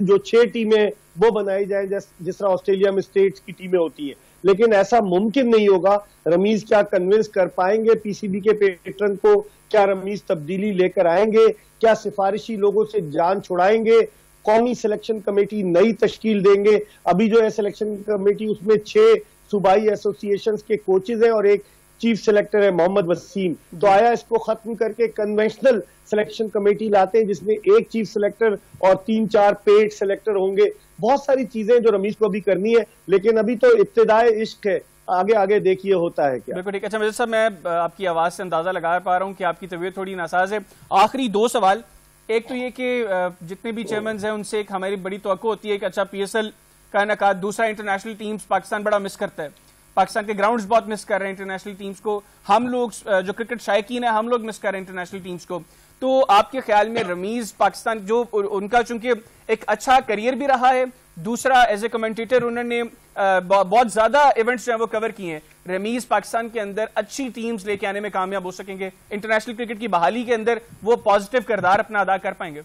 जो 6 टीमें वो बनाई जाए जिस तरह ऑस्ट्रेलिया में स्टेट्स की टीमें होती है, लेकिन ऐसा मुमकिन नहीं होगा। रमीज क्या कन्विंस कर पाएंगे पीसीबी के पैटर्न को? क्या रमीज तब्दीली लेकर आएंगे? क्या सिफारिशी लोगों से जान छुड़ाएंगे? कौमी सिलेक्शन कमेटी नई तश्कील देंगे? अभी जो है सिलेक्शन कमेटी उसमें 6 सूबाई एसोसिएशन के कोचेज हैं और एक चीफ सिलेक्टर है मोहम्मद वसीम। तो आया इसको खत्म करके कन्वेंशनल सिलेक्शन कमेटी लाते हैं जिसमें एक चीफ सिलेक्टर और 3-4 पेड सिलेक्टर होंगे। बहुत सारी चीजें जो रमीज को अभी करनी है, लेकिन अभी तो इब्तिदाए इश्क है, आगे आगे देखिए होता है क्या। बिल्कुल ठीक। अच्छा मिर्जा साहब, मैं आपकी आवाज से अंदाजा लगा पा रहा हूं कि आपकी तबीयत थोड़ी नासाज है। आखिरी 2 सवाल। एक तो ये कि जितने भी चेयरमैन हैं उनसे एक हमारी बड़ी तवक्को होती है कि अच्छा PSL का इनेकाद। दूसरा, इंटरनेशनल टीम्स पाकिस्तान बड़ा मिस करता है, पाकिस्तान के ग्राउंड्स बहुत मिस कर रहे हैं इंटरनेशनल टीम्स को। हम लोग जो क्रिकेट शायकीन है हम लोग मिस कर रहे हैं इंटरनेशनल टीम्स को। तो आपके ख्याल में रमीज पाकिस्तान जो उनका चूंकि एक अच्छा करियर भी रहा है, दूसरा एज ए कमेंटेटर उन्होंने बहुत ज्यादा इवेंट्स जो है वो कवर किए हैं, रमीज पाकिस्तान के अंदर अच्छी टीम्स लेके आने में कामयाब हो सकेंगे? इंटरनेशनल क्रिकेट की बहाली के अंदर वो पॉजिटिव किरदार अपना अदा कर पाएंगे?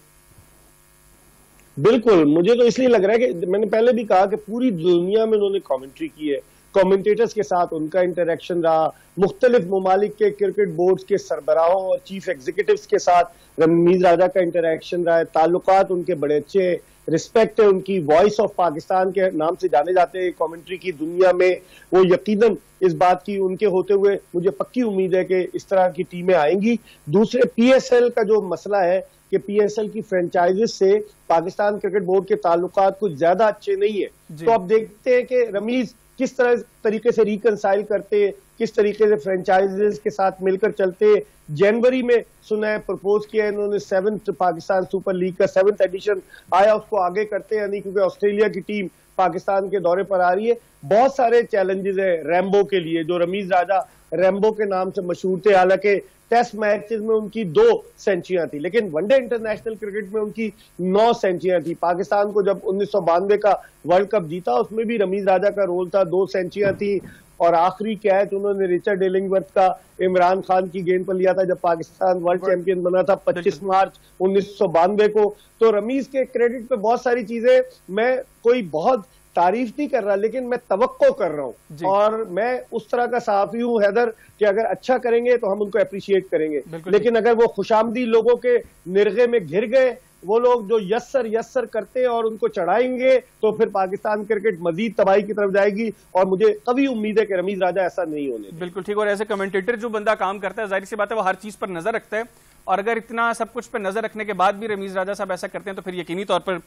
बिल्कुल, मुझे तो इसलिए लग रहा है कि मैंने पहले भी कहा कि पूरी दुनिया में उन्होंने कमेंट्री की है, कमेंटेटर्स के साथ उनका इंटरेक्शन रहा, मुख्तलिफ ममालिक के क्रिकेट बोर्ड्स के सरबराहों और चीफ एग्जीक्यूटिव्स के साथ रमीज राजा का इंटरेक्शन रहा है, ताल्लुकात उनके बड़े अच्छे, रिस्पेक्ट है उनकी, वॉइस ऑफ पाकिस्तान के नाम से जाने जाते हैं कमेंट्री की दुनिया में। वो यकीनन इस बात की उनके होते हुए मुझे पक्की उम्मीद है कि इस तरह की टीमें आएंगी। दूसरे PSL का जो मसला है कि PSL की फ्रेंचाइजेस से पाकिस्तान क्रिकेट बोर्ड के ताल्लुकात कुछ ज्यादा अच्छे नहीं है। तो अब देखते हैं कि रमीज किस तरीके से रिकंसाइल करते, किस तरीके से फ्रेंचाइजेस के साथ मिलकर चलते। जनवरी में सुना है प्रपोज किया है इन्होंने 7th पाकिस्तान सुपर लीग का 7th एडिशन आया, उसको आगे करते हैं, यानी क्योंकि ऑस्ट्रेलिया की टीम पाकिस्तान के दौरे पर आ रही है। बहुत सारे चैलेंजेस है रैम्बो के लिए, जो रमीज राजा रैम्बो के नाम से मशहूर थे। हालांकि टेस्ट मैचेस में उनकी 2 सेंचुरियां थी, लेकिन वनडे इंटरनेशनल क्रिकेट में उनकी 9 सेंचुरियां थी। पाकिस्तान को जब 1992 का वर्ल्ड कप जीता उसमें भी रमीज राजा का रोल था, 2 सेंचुरियां थी। और आखिरी कैच उन्होंने रिचर्ड इलिंगवर्थ का इमरान खान की गेंद पर लिया था जब पाकिस्तान वर्ल्ड चैंपियन बना था 25 मार्च 1992 को। तो रमीज के क्रेडिट पे बहुत सारी चीजें, मैं कोई बहुत तारीफ नहीं कर रहा, लेकिन मैं तवक्को कर रहा हूं और मैं उस तरह का सहाफी हूं हैदर कि अगर अच्छा करेंगे तो हम उनको अप्रिशिएट करेंगे, लेकिन अगर वो खुशामदी लोगों के निर्गे में घिर गए, वो लोग जो यस्सर यस्सर करते हैं और उनको चढ़ाएंगे, तो फिर पाकिस्तान क्रिकेट मजीद तबाही की तरफ जाएगी। और मुझे कभी उम्मीद है कि रमीज राजा ऐसा नहीं होने। बिल्कुल ठीक। और एज ए कमेंटेटर जो बंदा काम करता है, जाहिर सी बात है वो हर चीज पर नजर रखता है, और अगर इतना सब कुछ पर नजर रखने के बाद भी रमीज राजा साहब ऐसा करते हैं तो फिर यकीनी तौर पर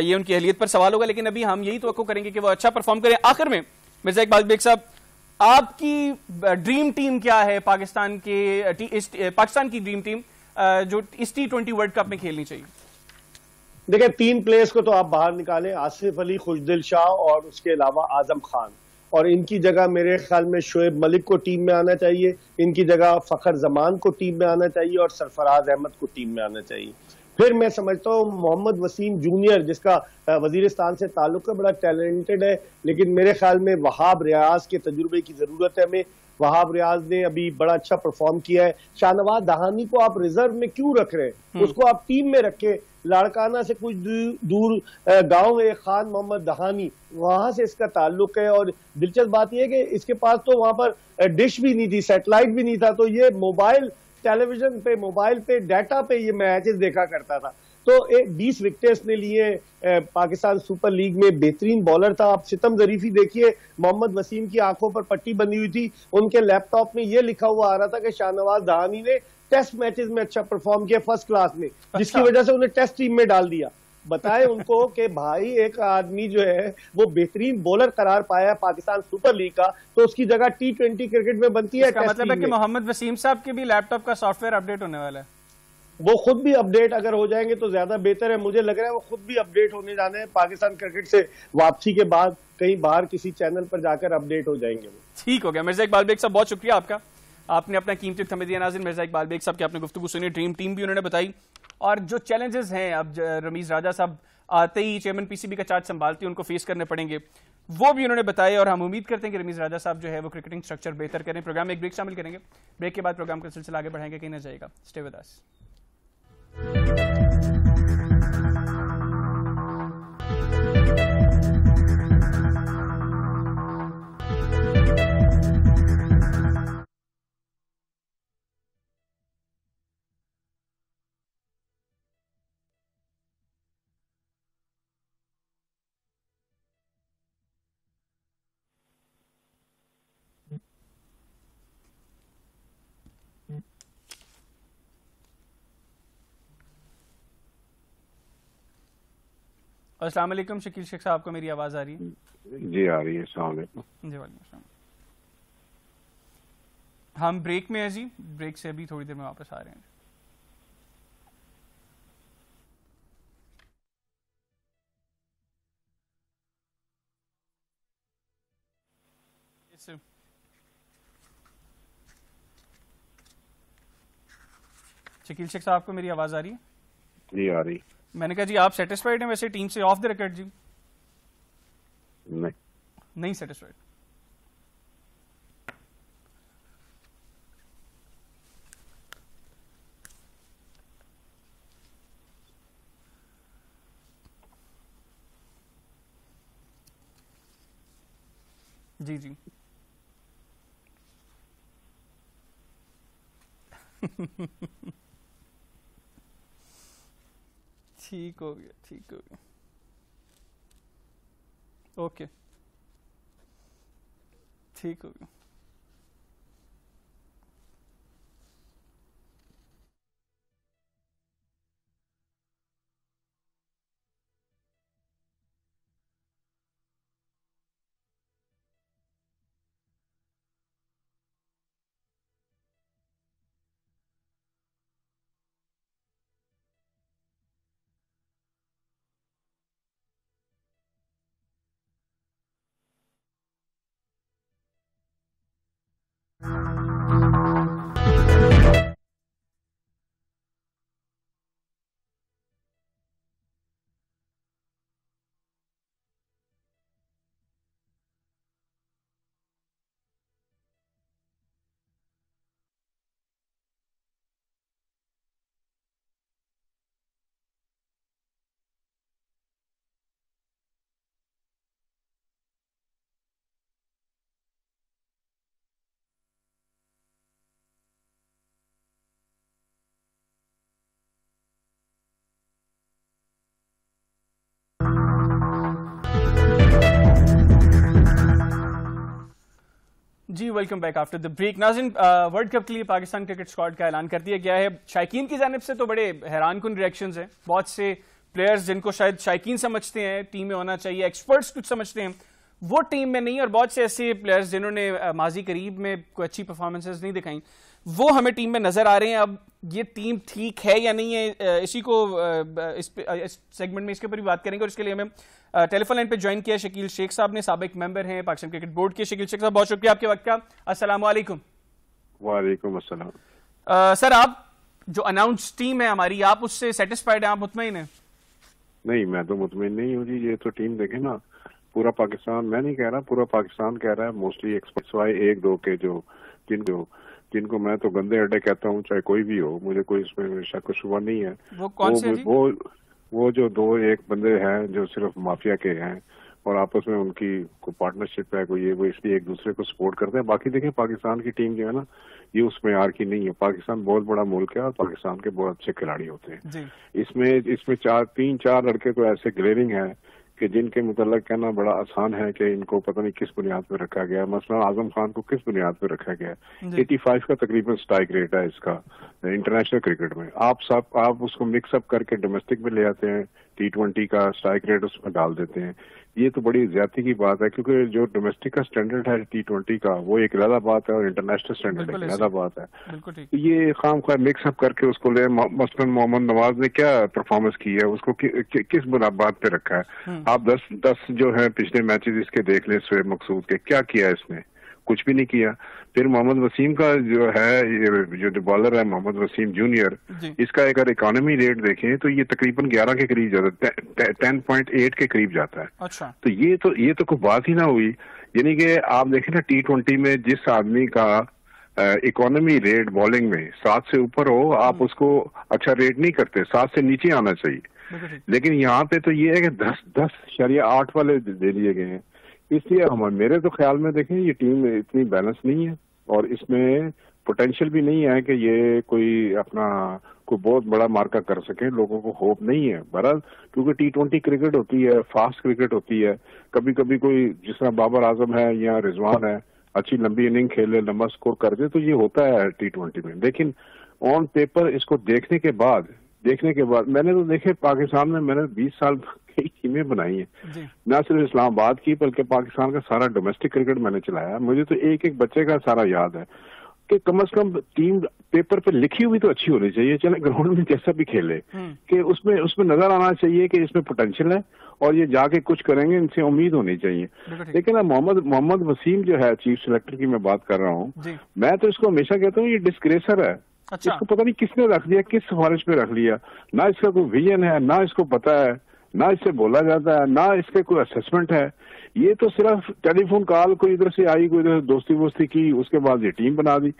ये उनकी अहलियत पर सवाल होगा। लेकिन अभी हम यही तवक्को करेंगे कि वो अच्छा परफॉर्म करें। आखिर में मिर्जा इकबाल बेग साहब, आपकी ड्रीम टीम क्या है पाकिस्तान की ड्रीम टीम जो इस T20 वर्ल्ड कप में खेलनी चाहिए? देखिए, 3 प्लेयर्स को तो आप बाहर निकालें, आसिफ अली, खुशदिल शाह और उसके अलावा आजम खान, और इनकी जगह मेरे ख्याल में शोएब मलिक को टीम में आना चाहिए, इनकी जगह फखर जमान को टीम में आना चाहिए और सरफराज अहमद को टीम में आना चाहिए। फिर मैं समझता हूँ मोहम्मद वसीम जूनियर, जिसका वजीरिस्तान से ताल्लुक है, बड़ा टैलेंटेड है, लेकिन मेरे ख्याल में वहाब रियाज के तजुर्बे की जरूरत है हमें। वहाब रियाज ने अभी बड़ा अच्छा परफॉर्म किया है। शाहनवाज दहानी को आप रिजर्व में क्यों रख रहे हैं? उसको आप टीम में रखे। लाड़काना से कुछ दूर गांव है खान मोहम्मद दहानी, वहां से इसका ताल्लुक है। और दिलचस्प बात यह है कि इसके पास तो वहां पर डिश भी नहीं थी, सैटेलाइट भी नहीं था, तो ये मोबाइल टेलीविजन पे, मोबाइल पे, डाटा पे ये मैचेस देखा करता था। तो 20 विकेट्स ने लिए पाकिस्तान सुपर लीग में, बेहतरीन बॉलर था। आप सितम जरीफी देखिए, मोहम्मद वसीम की आंखों पर पट्टी बंधी हुई थी, उनके लैपटॉप में ये लिखा हुआ आ रहा था कि शाहनवाज दहानी ने टेस्ट मैचेस में अच्छा परफॉर्म किया फर्स्ट क्लास में, जिसकी वजह से उन्हें टेस्ट टीम में डाल दिया। बताएं उनको कि भाई एक आदमी जो है वो बेहतरीन बॉलर करार पाया है पाकिस्तान सुपर लीग का, तो उसकी जगह T20 क्रिकेट में बनती है। इसका मतलब है कि मोहम्मद वसीम साहब के भी लैपटॉप का सॉफ्टवेयर अपडेट होने वाला है। वो खुद भी अपडेट अगर हो जाएंगे तो ज्यादा बेहतर है। मुझे लग रहा है वो खुद भी अपडेट होने जाने हैं, पाकिस्तान क्रिकेट से वापसी के बाद कहीं बाहर किसी चैनल पर जाकर अपडेट हो जाएंगे। ठीक हो गया। मिर्जा इकबाल बेग साहब, बहुत शुक्रिया आपका, आपने अपना कीमती समय दिया। नाज़रीन, मिर्जा इकबाल बेग साहब की आपने गुफ्तगू सुनी, ड्रीम टीम भी उन्होंने बताई, और जो चैलेंजेस हैं अब रमीज राजा साहब आते ही चेयरमैन पीसीबी का चार्ज संभालते उनको फेस करने पड़ेंगे, वो भी उन्होंने बताए। और हम उम्मीद करते हैं कि रमीज राजा साहब जो है वो क्रिकेटिंग स्ट्रक्चर बेहतर करें। प्रोग्राम में एक ब्रेक शामिल करेंगे, ब्रेक के बाद प्रोग्राम का सिलसिला आगे बढ़ाएंगे, कहीं ना जाएगा। Stay with us. अस्सलाम वालेकुम शकील शेख साहब, आपको मेरी आवाज आ रही है? जी आ रही है। अस्सलाम वालेकुम। जी वालेकुम। हम ब्रेक में हैं जी, ब्रेक से अभी थोड़ी देर में वापस आ रहे हैं। शकील शेख साहब, आपको मेरी आवाज आ रही है? जी आ रही। मैंने कहा जी आप सेटिस्फाइड हैं वैसे टीम से ऑफ द रिकॉर्ड? जी नहीं सेटिस्फाइड। जी जी ठीक हो गया, ठीक हो गया, ओके, ठीक हो गया। जी welcome back after the break. नाज़रीन, वर्ल्ड कप के लिए पाकिस्तान क्रिकेट स्क्वाड का ऐलान कर दिया गया है। शायकीन की जानिब से तो बड़े हैरानकुन रिएक्शंस हैं। बहुत से प्लेयर्स जिनको शायद शायकीन समझते हैं टीम में होना चाहिए, एक्सपर्ट्स कुछ समझते हैं, वो टीम में नहीं, और बहुत से ऐसे प्लेयर्स जिन्होंने माजी करीब में कोई अच्छी परफॉर्मेंसेज नहीं दिखाई, वो हमें टीम में नजर आ रहे हैं। अब ये टीम ठीक है या नहीं है, इसी को इस सेगमेंट में इसके ऊपर भी बात करेंगे। और इसके लिए हमें टेलीफोन लाइन पे ज्वाइन किया शकील शेख साहब ने, साबिक मेंबर हैं पाकिस्तान क्रिकेट बोर्ड के। शकील शेख साहब, बहुत शुक्रिया आपके वक्त का। अस्सलाम वालेकुम। वालेकुम अस्सलाम। सर, आप जो अनाउंस टीम है हमारी, आप उससे सेटिस्फाइड हैं, आप मुतमईन हैं? नहीं, मैं तो मुतमईन नहीं हूँ जी। ये तो टीम देखे ना, पूरा पाकिस्तान, मैं नहीं कह रहा, पूरा पाकिस्तान कह रहा है, मोस्टली एक्सपर्ट्स वाई एक दो के जो जिनको मैं तो गंदे अड्डे कहता हूँ, चाहे कोई भी हो, मुझे कोई इसमें शक शुबा नहीं है। वो कौन से जी? वो जो दो एक बंदे हैं जो सिर्फ माफिया के हैं और आपस में उनकी कोई पार्टनरशिप है, कोई ये वो, इसलिए एक दूसरे को सपोर्ट करते हैं। बाकी देखें, पाकिस्तान की टीम जो है ना, ये उसमें यार की नहीं है। पाकिस्तान बहुत बड़ा मुल्क है और पाकिस्तान के बहुत अच्छे खिलाड़ी होते हैं। इसमें तीन चार लड़के तो ऐसे ग्लेयरिंग है कि जिनके मुतल्लक कहना बड़ा आसान है कि इनको पता नहीं किस बुनियाद पर रखा गया। मसलन आजम खान को किस बुनियाद पर रखा गया? 85 का तकरीबन स्ट्राइक रेट है इसका इंटरनेशनल क्रिकेट में। आप उसको मिक्सअप करके डोमेस्टिक में ले आते हैं, T20 का स्ट्राइक रेट उसमें डाल देते हैं। ये तो बड़ी ज्यादती की बात है, क्योंकि जो डोमेस्टिक का स्टैंडर्ड है T20 का, वो एक अलग बात है और इंटरनेशनल स्टैंडर्ड एक अलग बात है। ये खाम खा मिक्सअप करके उसको ले, मसलन मोहम्मद नवाज ने क्या परफॉर्मेंस की है, उसको किस बात पे रखा है? आप 10 जो है पिछले मैचेस इसके देख लें, शोएब मकसूद के, क्या किया इसने? कुछ भी नहीं किया। फिर मोहम्मद वसीम का जो है, जो बॉलर है मोहम्मद वसीम जूनियर, इसका अगर इकोनॉमी रेट देखें तो ये तकरीबन 11 के करीब जाता है, 10.8 के करीब जाता है। अच्छा। तो ये तो कोई बात ही ना हुई। यानी कि आप देखें ना, T20 में जिस आदमी का इकोनॉमी रेट बॉलिंग में 7 से ऊपर हो, आप उसको अच्छा रेट नहीं करते, 7 से नीचे आना चाहिए। लेकिन यहाँ पे तो ये है कि 10.8 वाले दे दिए गए हैं। इसलिए मेरे तो ख्याल में देखें, ये टीम इतनी बैलेंस नहीं है और इसमें पोटेंशियल भी नहीं है कि ये कोई अपना कोई बहुत बड़ा मार्का कर सके। लोगों को होप नहीं है बहरहाल, क्योंकि T20 क्रिकेट होती है, फास्ट क्रिकेट होती है। कभी कभी कोई जिस तरह बाबर आजम है या रिजवान है, अच्छी लंबी इनिंग खेले, लंबा स्कोर कर दे, तो ये होता है T20 में। लेकिन ऑन पेपर इसको देखने के बाद मैंने तो देखे पाकिस्तान में, मैंने 20 साल कई टीमें बनाई हैं, न सिर्फ इस्लामाबाद की बल्कि पाकिस्तान का सारा डोमेस्टिक क्रिकेट मैंने चलाया। मुझे तो एक एक बच्चे का सारा याद है कि कम से कम टीम पेपर पे लिखी हुई तो अच्छी होनी चाहिए, चले ग्राउंड में जैसा भी खेले, कि उसमें नजर आना चाहिए कि इसमें पोटेंशियल है और ये जाके कुछ करेंगे, इनसे उम्मीद होनी चाहिए। लेकिन मोहम्मद वसीम जो है, चीफ सेलेक्टर की मैं बात कर रहा हूँ, मैं तो इसको हमेशा कहता हूँ ये डिस्ग्रेसर है। अच्छा। इसको पता नहीं किसने रख दिया, किस सिफारिश पे रख लिया, ना इसका कोई विजन है, ना इसको पता है, ना इससे बोला जाता है, ना इसके कोई असेसमेंट है। ये तो सिर्फ टेलीफोन कॉल कोई इधर से आई, कोई इधर दोस्ती वोस्ती की, उसके बाद ये टीम बना दी।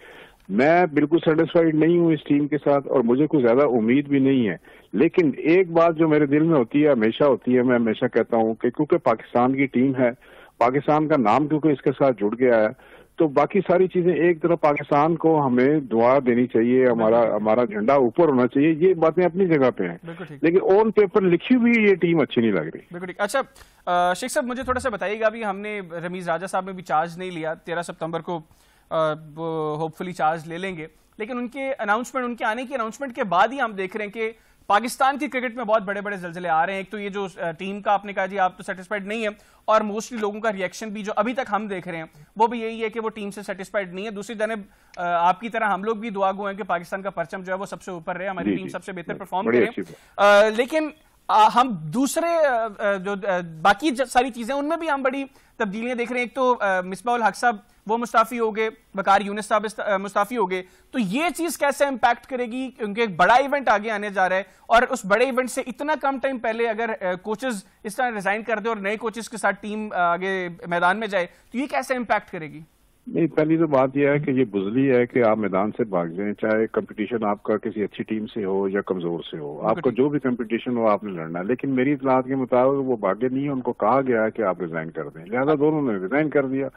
मैं बिल्कुल सेटिस्फाइड नहीं हूँ इस टीम के साथ और मुझे कोई ज्यादा उम्मीद भी नहीं है। लेकिन एक बात जो मेरे दिल में होती है, हमेशा होती है, मैं हमेशा कहता हूँ कि क्योंकि पाकिस्तान की टीम है, पाकिस्तान का नाम क्योंकि इसके साथ जुड़ गया है, तो बाकी सारी चीजें एक तरफ पाकिस्तान को हमें दुआ देनी चाहिए, हमारा झंडा ऊपर होना चाहिए, ये बातें अपनी जगह पे हैं। लेकिन ऑन पेपर लिखी हुई ये टीम अच्छी नहीं लग रही। बिल्कुल ठीक। अच्छा शेख साहब, मुझे थोड़ा सा बताइएगा, अभी हमने रमीज राजा साहब ने भी चार्ज नहीं लिया, 13 सितंबर को होपफुली चार्ज ले लेंगे, लेकिन उनके आने की अनाउंसमेंट के बाद ही हम देख रहे हैं कि पाकिस्तान की क्रिकेट में बहुत बड़े बड़े जल्जले आ रहे हैं। एक तो ये जो टीम का आपने कहा जी आप तो सेटिस्फाइड नहीं है, और मोस्टली लोगों का रिएक्शन भी जो अभी तक हम देख रहे हैं वो भी यही है कि वो टीम से सेटिस्फाइड नहीं है। दूसरी जानिब आपकी तरह हम लोग भी दुआ गो हैं कि पाकिस्तान का परचम जो है वो सबसे ऊपर रहे, हमारी टीम सबसे बेहतर परफॉर्म करे। लेकिन हम दूसरे जो बाकी सारी चीजें उनमें भी हम बड़ी तब्दीलियां देख रहे हैं। एक तो मिसबाह उल हक साहब वो मुस्ताफी हो गए, बकार यूनिस साहब मुस्ताफी हो गए, तो ये चीज कैसे इंपैक्ट करेगी? क्योंकि एक बड़ा इवेंट आगे आने जा रहा है और उस बड़े इवेंट से इतना कम टाइम पहले अगर कोचेस इस तरह रिजाइन कर दे और नए कोचेस के साथ टीम आगे मैदान में जाए, तो ये कैसे इंपैक्ट करेगी? नहीं, पहली तो बात यह है कि ये बुजली है कि आप मैदान से भाग जाएं, चाहे कंपटीशन आपका किसी अच्छी टीम से हो या कमजोर से हो, आपका जो भी कंपटीशन हो आपने लड़ना है। लेकिन मेरी इतलात के मुताबिक वो भागे नहीं है, उनको कहा गया है कि आप रिजाइन कर दें, लिहाजा दोनों ने रिजाइन कर दिया।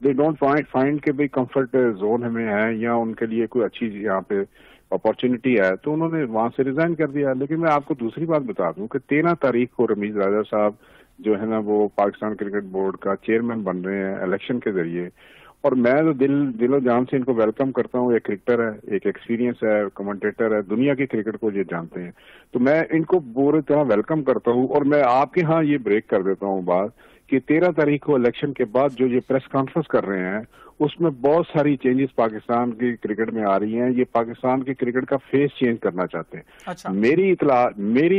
दे डोंट फाइंड के भाई कंफर्ट जोन हमें है या उनके लिए कोई अच्छी यहाँ पे अपॉर्चुनिटी है, तो उन्होंने वहां से रिजाइन कर दिया। लेकिन मैं आपको दूसरी बात बता दूं कि 13 तारीख को रमीज राजा साहब जो है ना वो पाकिस्तान क्रिकेट बोर्ड का चेयरमैन बन रहे हैं इलेक्शन के जरिए, और मैं तो दिलो जान से इनको वेलकम करता हूँ। एक क्रिकेटर है, एक एक्सपीरियंस है, कमेंटेटर है, दुनिया के क्रिकेट को ये जानते हैं, तो मैं इनको पूरी तरह वेलकम करता हूँ। और मैं आपके यहाँ ये ब्रेक कर देता हूँ बात कि 13 तारीख को इलेक्शन के बाद जो ये प्रेस कॉन्फ्रेंस कर रहे हैं उसमें बहुत सारी चेंजेस पाकिस्तान की क्रिकेट में आ रही हैं। ये पाकिस्तान के क्रिकेट का फेस चेंज करना चाहते हैं। अच्छा। मेरी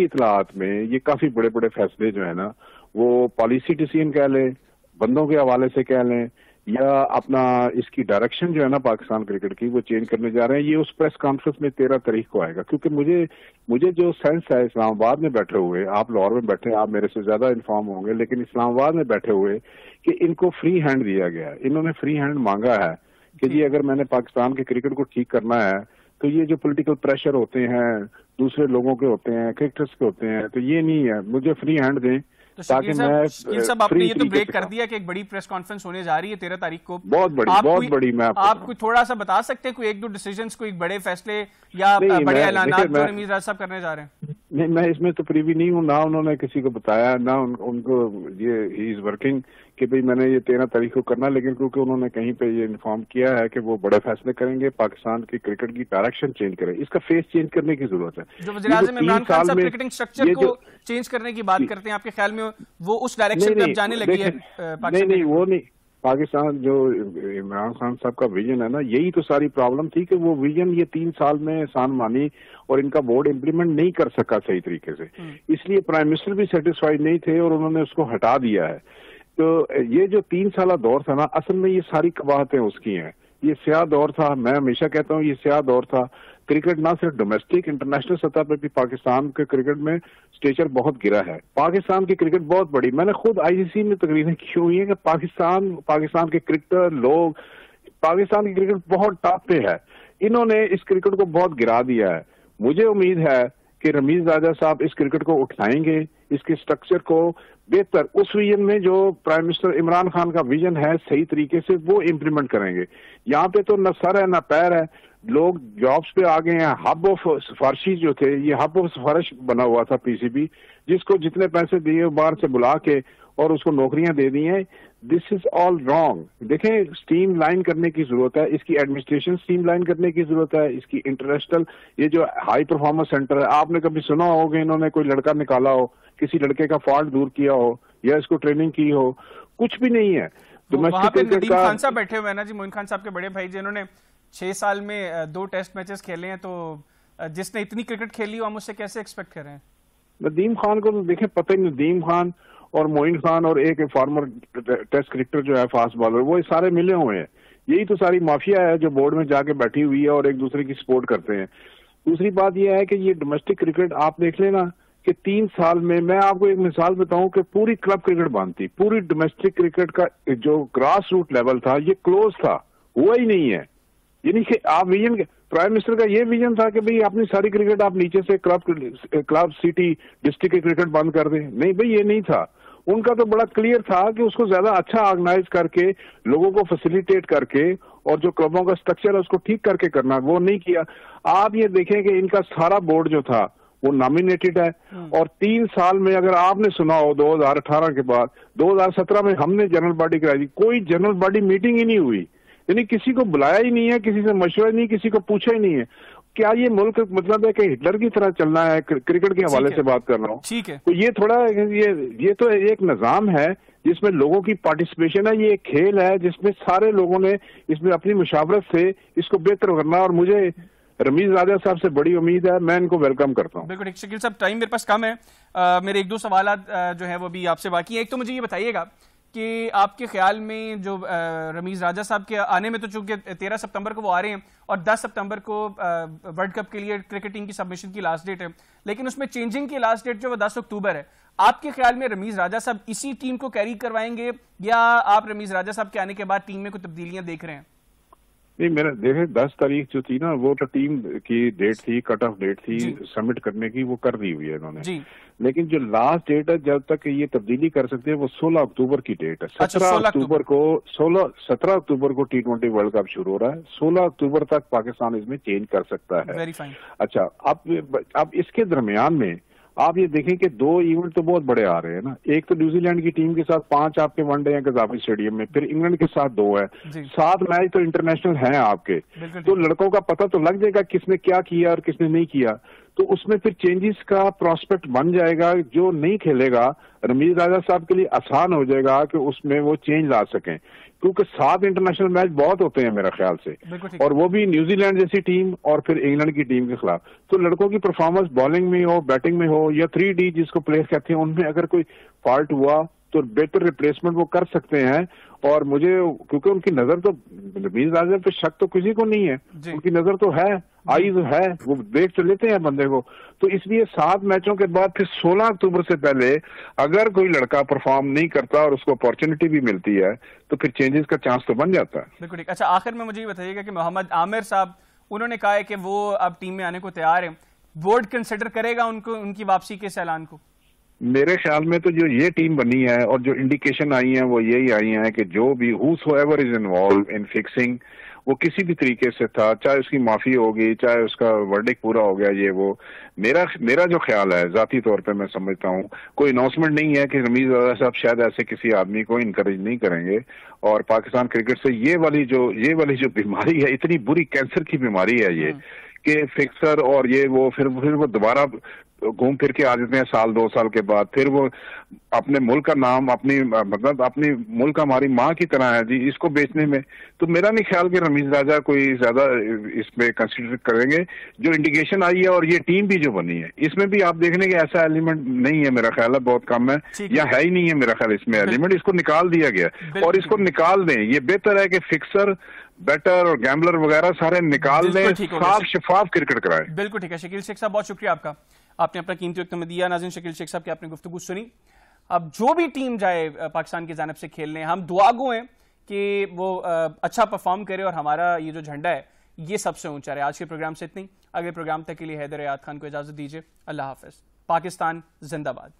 इतलात में ये काफी बड़े बड़े फैसले जो है ना, वो पॉलिसी डिसीजन कह लें, बंदों के हवाले से कह लें, या अपना इसकी डायरेक्शन जो है ना पाकिस्तान क्रिकेट की, वो चेंज करने जा रहे हैं। ये उस प्रेस कॉन्फ्रेंस में 13 तारीख को आएगा। क्योंकि मुझे जो सेंस है इस्लामाबाद में बैठे हुए, आप लाहौर में बैठे हैं, आप मेरे से ज्यादा इन्फॉर्म होंगे, लेकिन इस्लामाबाद में बैठे हुए कि इनको फ्री हैंड दिया गया है। इन्होंने फ्री हैंड मांगा है कि जी अगर मैंने पाकिस्तान के क्रिकेट को ठीक करना है तो ये जो पॉलिटिकल प्रेशर होते हैं, दूसरे लोगों के होते हैं, क्रिकेटर्स के होते हैं, तो ये नहीं है, मुझे फ्री हैंड दें। तो शकील साहब आपने ये तो ब्रेक कर दिया कि एक बड़ी प्रेस कॉन्फ्रेंस होने जा रही है 13 तारीख को। बहुत बड़ी। मैं आप कोई थोड़ा सा बता सकते हैं कोई एक दो डिसीजंस, कोई बड़े फैसले या बड़े ऐलानात जो रमीज राजा साहब करने जा रहे हैं? नहीं, मैं इसमें तो प्रीवी नहीं हूँ, ना उन्होंने किसी को बताया, ना उनको ये ही इज वर्किंग कि भाई मैंने ये 13 तारीख को करना। लेकिन क्योंकि उन्होंने कहीं पे ये इन्फॉर्म किया है कि वो बड़े फैसले करेंगे, पाकिस्तान की क्रिकेट की डायरेक्शन चेंज करें, इसका फेस चेंज करने की जरूरत है। जो वज़ीर-ए-आज़म इमरान खान साहब क्रिकेटिंग स्ट्रक्चर को चेंज करने की बात करते हैं, आपके ख्याल में वो उस डायरेक्शन में अब जाने लगी है पाकिस्तान? नहीं, वो नहीं। पाकिस्तान जो इमरान खान साहब का विजन है ना, यही तो सारी प्रॉब्लम थी कि वो विजन ये 3 साल में एहसान मानी और इनका बोर्ड इम्प्लीमेंट नहीं कर सका सही तरीके से। इसलिए प्राइम मिनिस्टर भी सेटिस्फाइड नहीं थे और उन्होंने उसको हटा दिया है। तो ये जो 3 साल दौर था ना, असल में ये सारी कबाहतें उसकी हैं। ये स्याह दौर था। मैं हमेशा कहता हूँ ये स्याह दौर था। क्रिकेट ना सिर्फ डोमेस्टिक, इंटरनेशनल सतह पर भी पाकिस्तान के क्रिकेट में स्टेचर बहुत गिरा है। पाकिस्तान की क्रिकेट बहुत बड़ी, मैंने खुद आईसीसी में तकरीरें की हुई है कि पाकिस्तान के क्रिकेटर लोग, पाकिस्तान की क्रिकेट बहुत टॉप पे है। इन्होंने इस क्रिकेट को बहुत गिरा दिया है। मुझे उम्मीद है कि रमीज राजा साहब इस क्रिकेट को उठाएंगे, इसके स्ट्रक्चर को बेहतर उस विजन में जो प्राइम मिनिस्टर इमरान खान का विजन है सही तरीके से वो इम्प्लीमेंट करेंगे। यहाँ पे तो न सर है न पैर है, लोग जॉब्स पे आ गए हैं। हब ऑफ सिफारिशी जो थे, ये हब ऑफ सिफारिश बना हुआ था पीसीबी, जिसको जितने पैसे दिए बाहर से बुला के और उसको नौकरियां दे दी हैं। This is all wrong. देखें, स्ट्रीम लाइन करने की जरूरत है, इसकी एडमिनिस्ट्रेशन स्ट्रीम लाइन करने की जरूरत है, इसकी इंटरनेशनल ये जो हाई परफॉर्मेंस सेंटर है, आपने कभी सुना होगा इन्होंने कोई लड़का निकाला हो, किसी लड़के का फॉल्ट दूर किया हो या इसको ट्रेनिंग की हो? कुछ भी नहीं है। वहां पे नदीम खान साहब बैठे हुए हैं ना जी, मोइन खान साहब के बड़े भाई, जिन्होंने 6 साल में 2 टेस्ट मैचेस खेले हैं, तो जिसने इतनी क्रिकेट खेली हो हम उससे कैसे एक्सपेक्ट कर रहे हैं? नदीम खान को तो देखें, पता ही नदीम खान और मोइन खान और एक फॉर्मर टेस्ट क्रिकेटर जो है फास्ट बॉलर, वो सारे मिले हुए हैं। यही तो सारी माफिया है जो बोर्ड में जाके बैठी हुई है और एक दूसरे की सपोर्ट करते हैं। दूसरी बात यह है कि ये डोमेस्टिक क्रिकेट आप देख लेना कि 3 साल में, मैं आपको एक मिसाल बताऊं कि पूरी क्लब क्रिकेट बंद थी। पूरी डोमेस्टिक क्रिकेट का जो ग्रास रूट लेवल था ये क्लोज था, हुआ ही नहीं है। यानी कि आप विजन, प्राइम मिनिस्टर का ये विजन था कि भाई अपनी सारी क्रिकेट आप नीचे से क्लब सिटी डिस्ट्रिक्ट क्रिकेट बंद कर दें। नहीं भाई, ये नहीं था। उनका तो बड़ा क्लियर था कि उसको ज्यादा अच्छा ऑर्गेनाइज करके, लोगों को फैसिलिटेट करके और जो क्लबों का स्ट्रक्चर है उसको ठीक करके करना, वो नहीं किया। आप ये देखें कि इनका सारा बोर्ड जो था वो नॉमिनेटेड है और 3 साल में, अगर आपने सुना हो 2018 के बाद 2017 में हमने जनरल बॉडी कराई थी, कोई जनरल बॉडी मीटिंग ही नहीं हुई। यानी किसी को बुलाया ही नहीं है, किसी से मशवरा नहीं, किसी को पूछा ही नहीं है। क्या ये मुल्क मतलब है कि हिटलर की तरह चलना है? क्रिकेट के हवाले से बात कर रहा हूँ। ठीक है, तो ये थोड़ा ये तो एक निजाम है जिसमें लोगों की पार्टिसिपेशन है। ये एक खेल है जिसमें सारे लोगों ने इसमें अपनी मुशावरत से इसको बेहतर करना, और मुझे रमीज राजा साहब से बड़ी उम्मीद है। मैं इनको वेलकम करता हूँ। बिल्कुल। शकील साहब, टाइम मेरे पास कम है, मेरे 1-2 सवाल जो है वो भी आपसे बाकी है। एक तो मुझे ये बताइएगा कि आपके ख्याल में जो रमीज राजा साहब के आने में, तो चूंकि 13 सितंबर को वो आ रहे हैं और 10 सितंबर को वर्ल्ड कप के लिए क्रिकेट टीम की सबमिशन की लास्ट डेट है, लेकिन उसमें चेंजिंग की लास्ट डेट जो वो 10 अक्टूबर है। आपके ख्याल में रमीज राजा साहब इसी टीम को कैरी करवाएंगे या आप रमीज राजा साहब के आने के बाद टीम में कुछ तब्दीलियां देख रहे हैं? नहीं, मेरा देखे 10 तारीख जो थी ना, वो तो टीम की डेट थी, कट ऑफ डेट थी सबमिट करने की, वो कर दी हुई है इन्होंने। लेकिन जो लास्ट डेट है जब तक ये तब्दीली कर सकते हैं वो 16 अक्टूबर की डेट है। 17 अक्टूबर को T20 वर्ल्ड कप शुरू हो रहा है। 16 अक्टूबर तक पाकिस्तान इसमें चेंज कर सकता है। Very fine. अच्छा, अब इसके दरमियान में आप ये देखें कि 2 इवेंट तो बहुत बड़े आ रहे हैं ना। एक तो न्यूजीलैंड की टीम के साथ 5 आपके वनडे हैं कज़ाफी स्टेडियम में, फिर इंग्लैंड के साथ 2 है, 7 मैच तो इंटरनेशनल हैं आपके। तो लड़कों का पता तो लग जाएगा किसने क्या किया और किसने नहीं किया, तो उसमें फिर चेंजेस का प्रोस्पेक्ट बन जाएगा। जो नहीं खेलेगा रमीज राजा साहब के लिए आसान हो जाएगा कि उसमें वो चेंज ला सकें, क्योंकि 7 इंटरनेशनल मैच बहुत होते हैं मेरे ख्याल से, और वो भी न्यूजीलैंड जैसी टीम और फिर इंग्लैंड की टीम के खिलाफ। तो लड़कों की परफॉर्मेंस बॉलिंग में हो, बैटिंग में हो, या 3D जिसको प्लेयर कहते हैं, उनमें अगर कोई फॉल्ट हुआ तो बेहतर रिप्लेसमेंट वो कर सकते हैं। और मुझे क्योंकि उनकी नजर तो रमीज राजा पे शक तो किसी को नहीं है, उनकी नजर तो है, आईज है, वो देख तो लेते हैं बंदे को। तो इसलिए 7 मैचों के बाद फिर 16 अक्टूबर से पहले अगर कोई लड़का परफॉर्म नहीं करता और उसको अपॉर्चुनिटी भी मिलती है तो फिर चेंजेस का चांस तो बन जाता है। बिल्कुल ठीक। अच्छा, आखिर में मुझे ये बताइएगा कि मोहम्मद आमिर साहब उन्होंने कहा है कि वो अब टीम में आने को तैयार है, बोर्ड कंसिडर करेगा उनको, उनकी वापसी के इस ऐलान को? मेरे ख्याल में तो जो ये टीम बनी है और जो इंडिकेशन आई है वो यही आई है कि जो भी whosoever is involve in fixing, वो किसी भी तरीके से था, चाहे उसकी माफी होगी, चाहे उसका वर्डिक पूरा हो गया, ये वो मेरा जो ख्याल है जाती तौर पे, मैं समझता हूँ कोई अनाउंसमेंट नहीं है कि रमीज राजा साहब शायद ऐसे किसी आदमी को इनकरेज नहीं करेंगे। और पाकिस्तान क्रिकेट से ये वाली जो बीमारी है, इतनी बुरी कैंसर की बीमारी है ये, कि फिक्सर और ये वो फिर वो दोबारा घूम फिर के आ जाते हैं 1-2 साल के बाद, फिर वो अपने मुल्क का नाम, अपनी मुल्क हमारी माँ की तरह है जी, इसको बेचने में। तो मेरा नहीं ख्याल कि रमीज राजा कोई ज्यादा इसमें कंसिडर करेंगे। जो इंडिकेशन आई है और ये टीम भी जो बनी है, इसमें भी आप देखने के ऐसा एलिमेंट नहीं है, मेरा ख्याल है बहुत कम है, या है ही नहीं है मेरा ख्याल इसमें एलिमेंट। इसको निकाल दिया गया और इसको निकाल दें, ये बेहतर है कि फिक्सर, बैटर और गैम्बलर वगैरह सारे निकाल दें, साफ शफाफ क्रिकेट कराएं। बिल्कुल ठीक है। शकील शेख साहब, बहुत शुक्रिया आपका, आपने अपना कीमती वक्त में दिया। नाज़रीन, शकील शेख साहब की आपने गुफ्तगू सुनी। अब जो भी टीम जाए पाकिस्तान की जानिब से खेलने, हम दुआगो हैं कि वो अच्छा परफॉर्म करे और हमारा ये जो झंडा है ये सबसे ऊंचा रहे। आज के प्रोग्राम से इतनी। अगले प्रोग्राम तक के लिए हैदर हयात खान को इजाजत दीजिए। अल्लाह हाफिज। पाकिस्तान जिंदाबाद।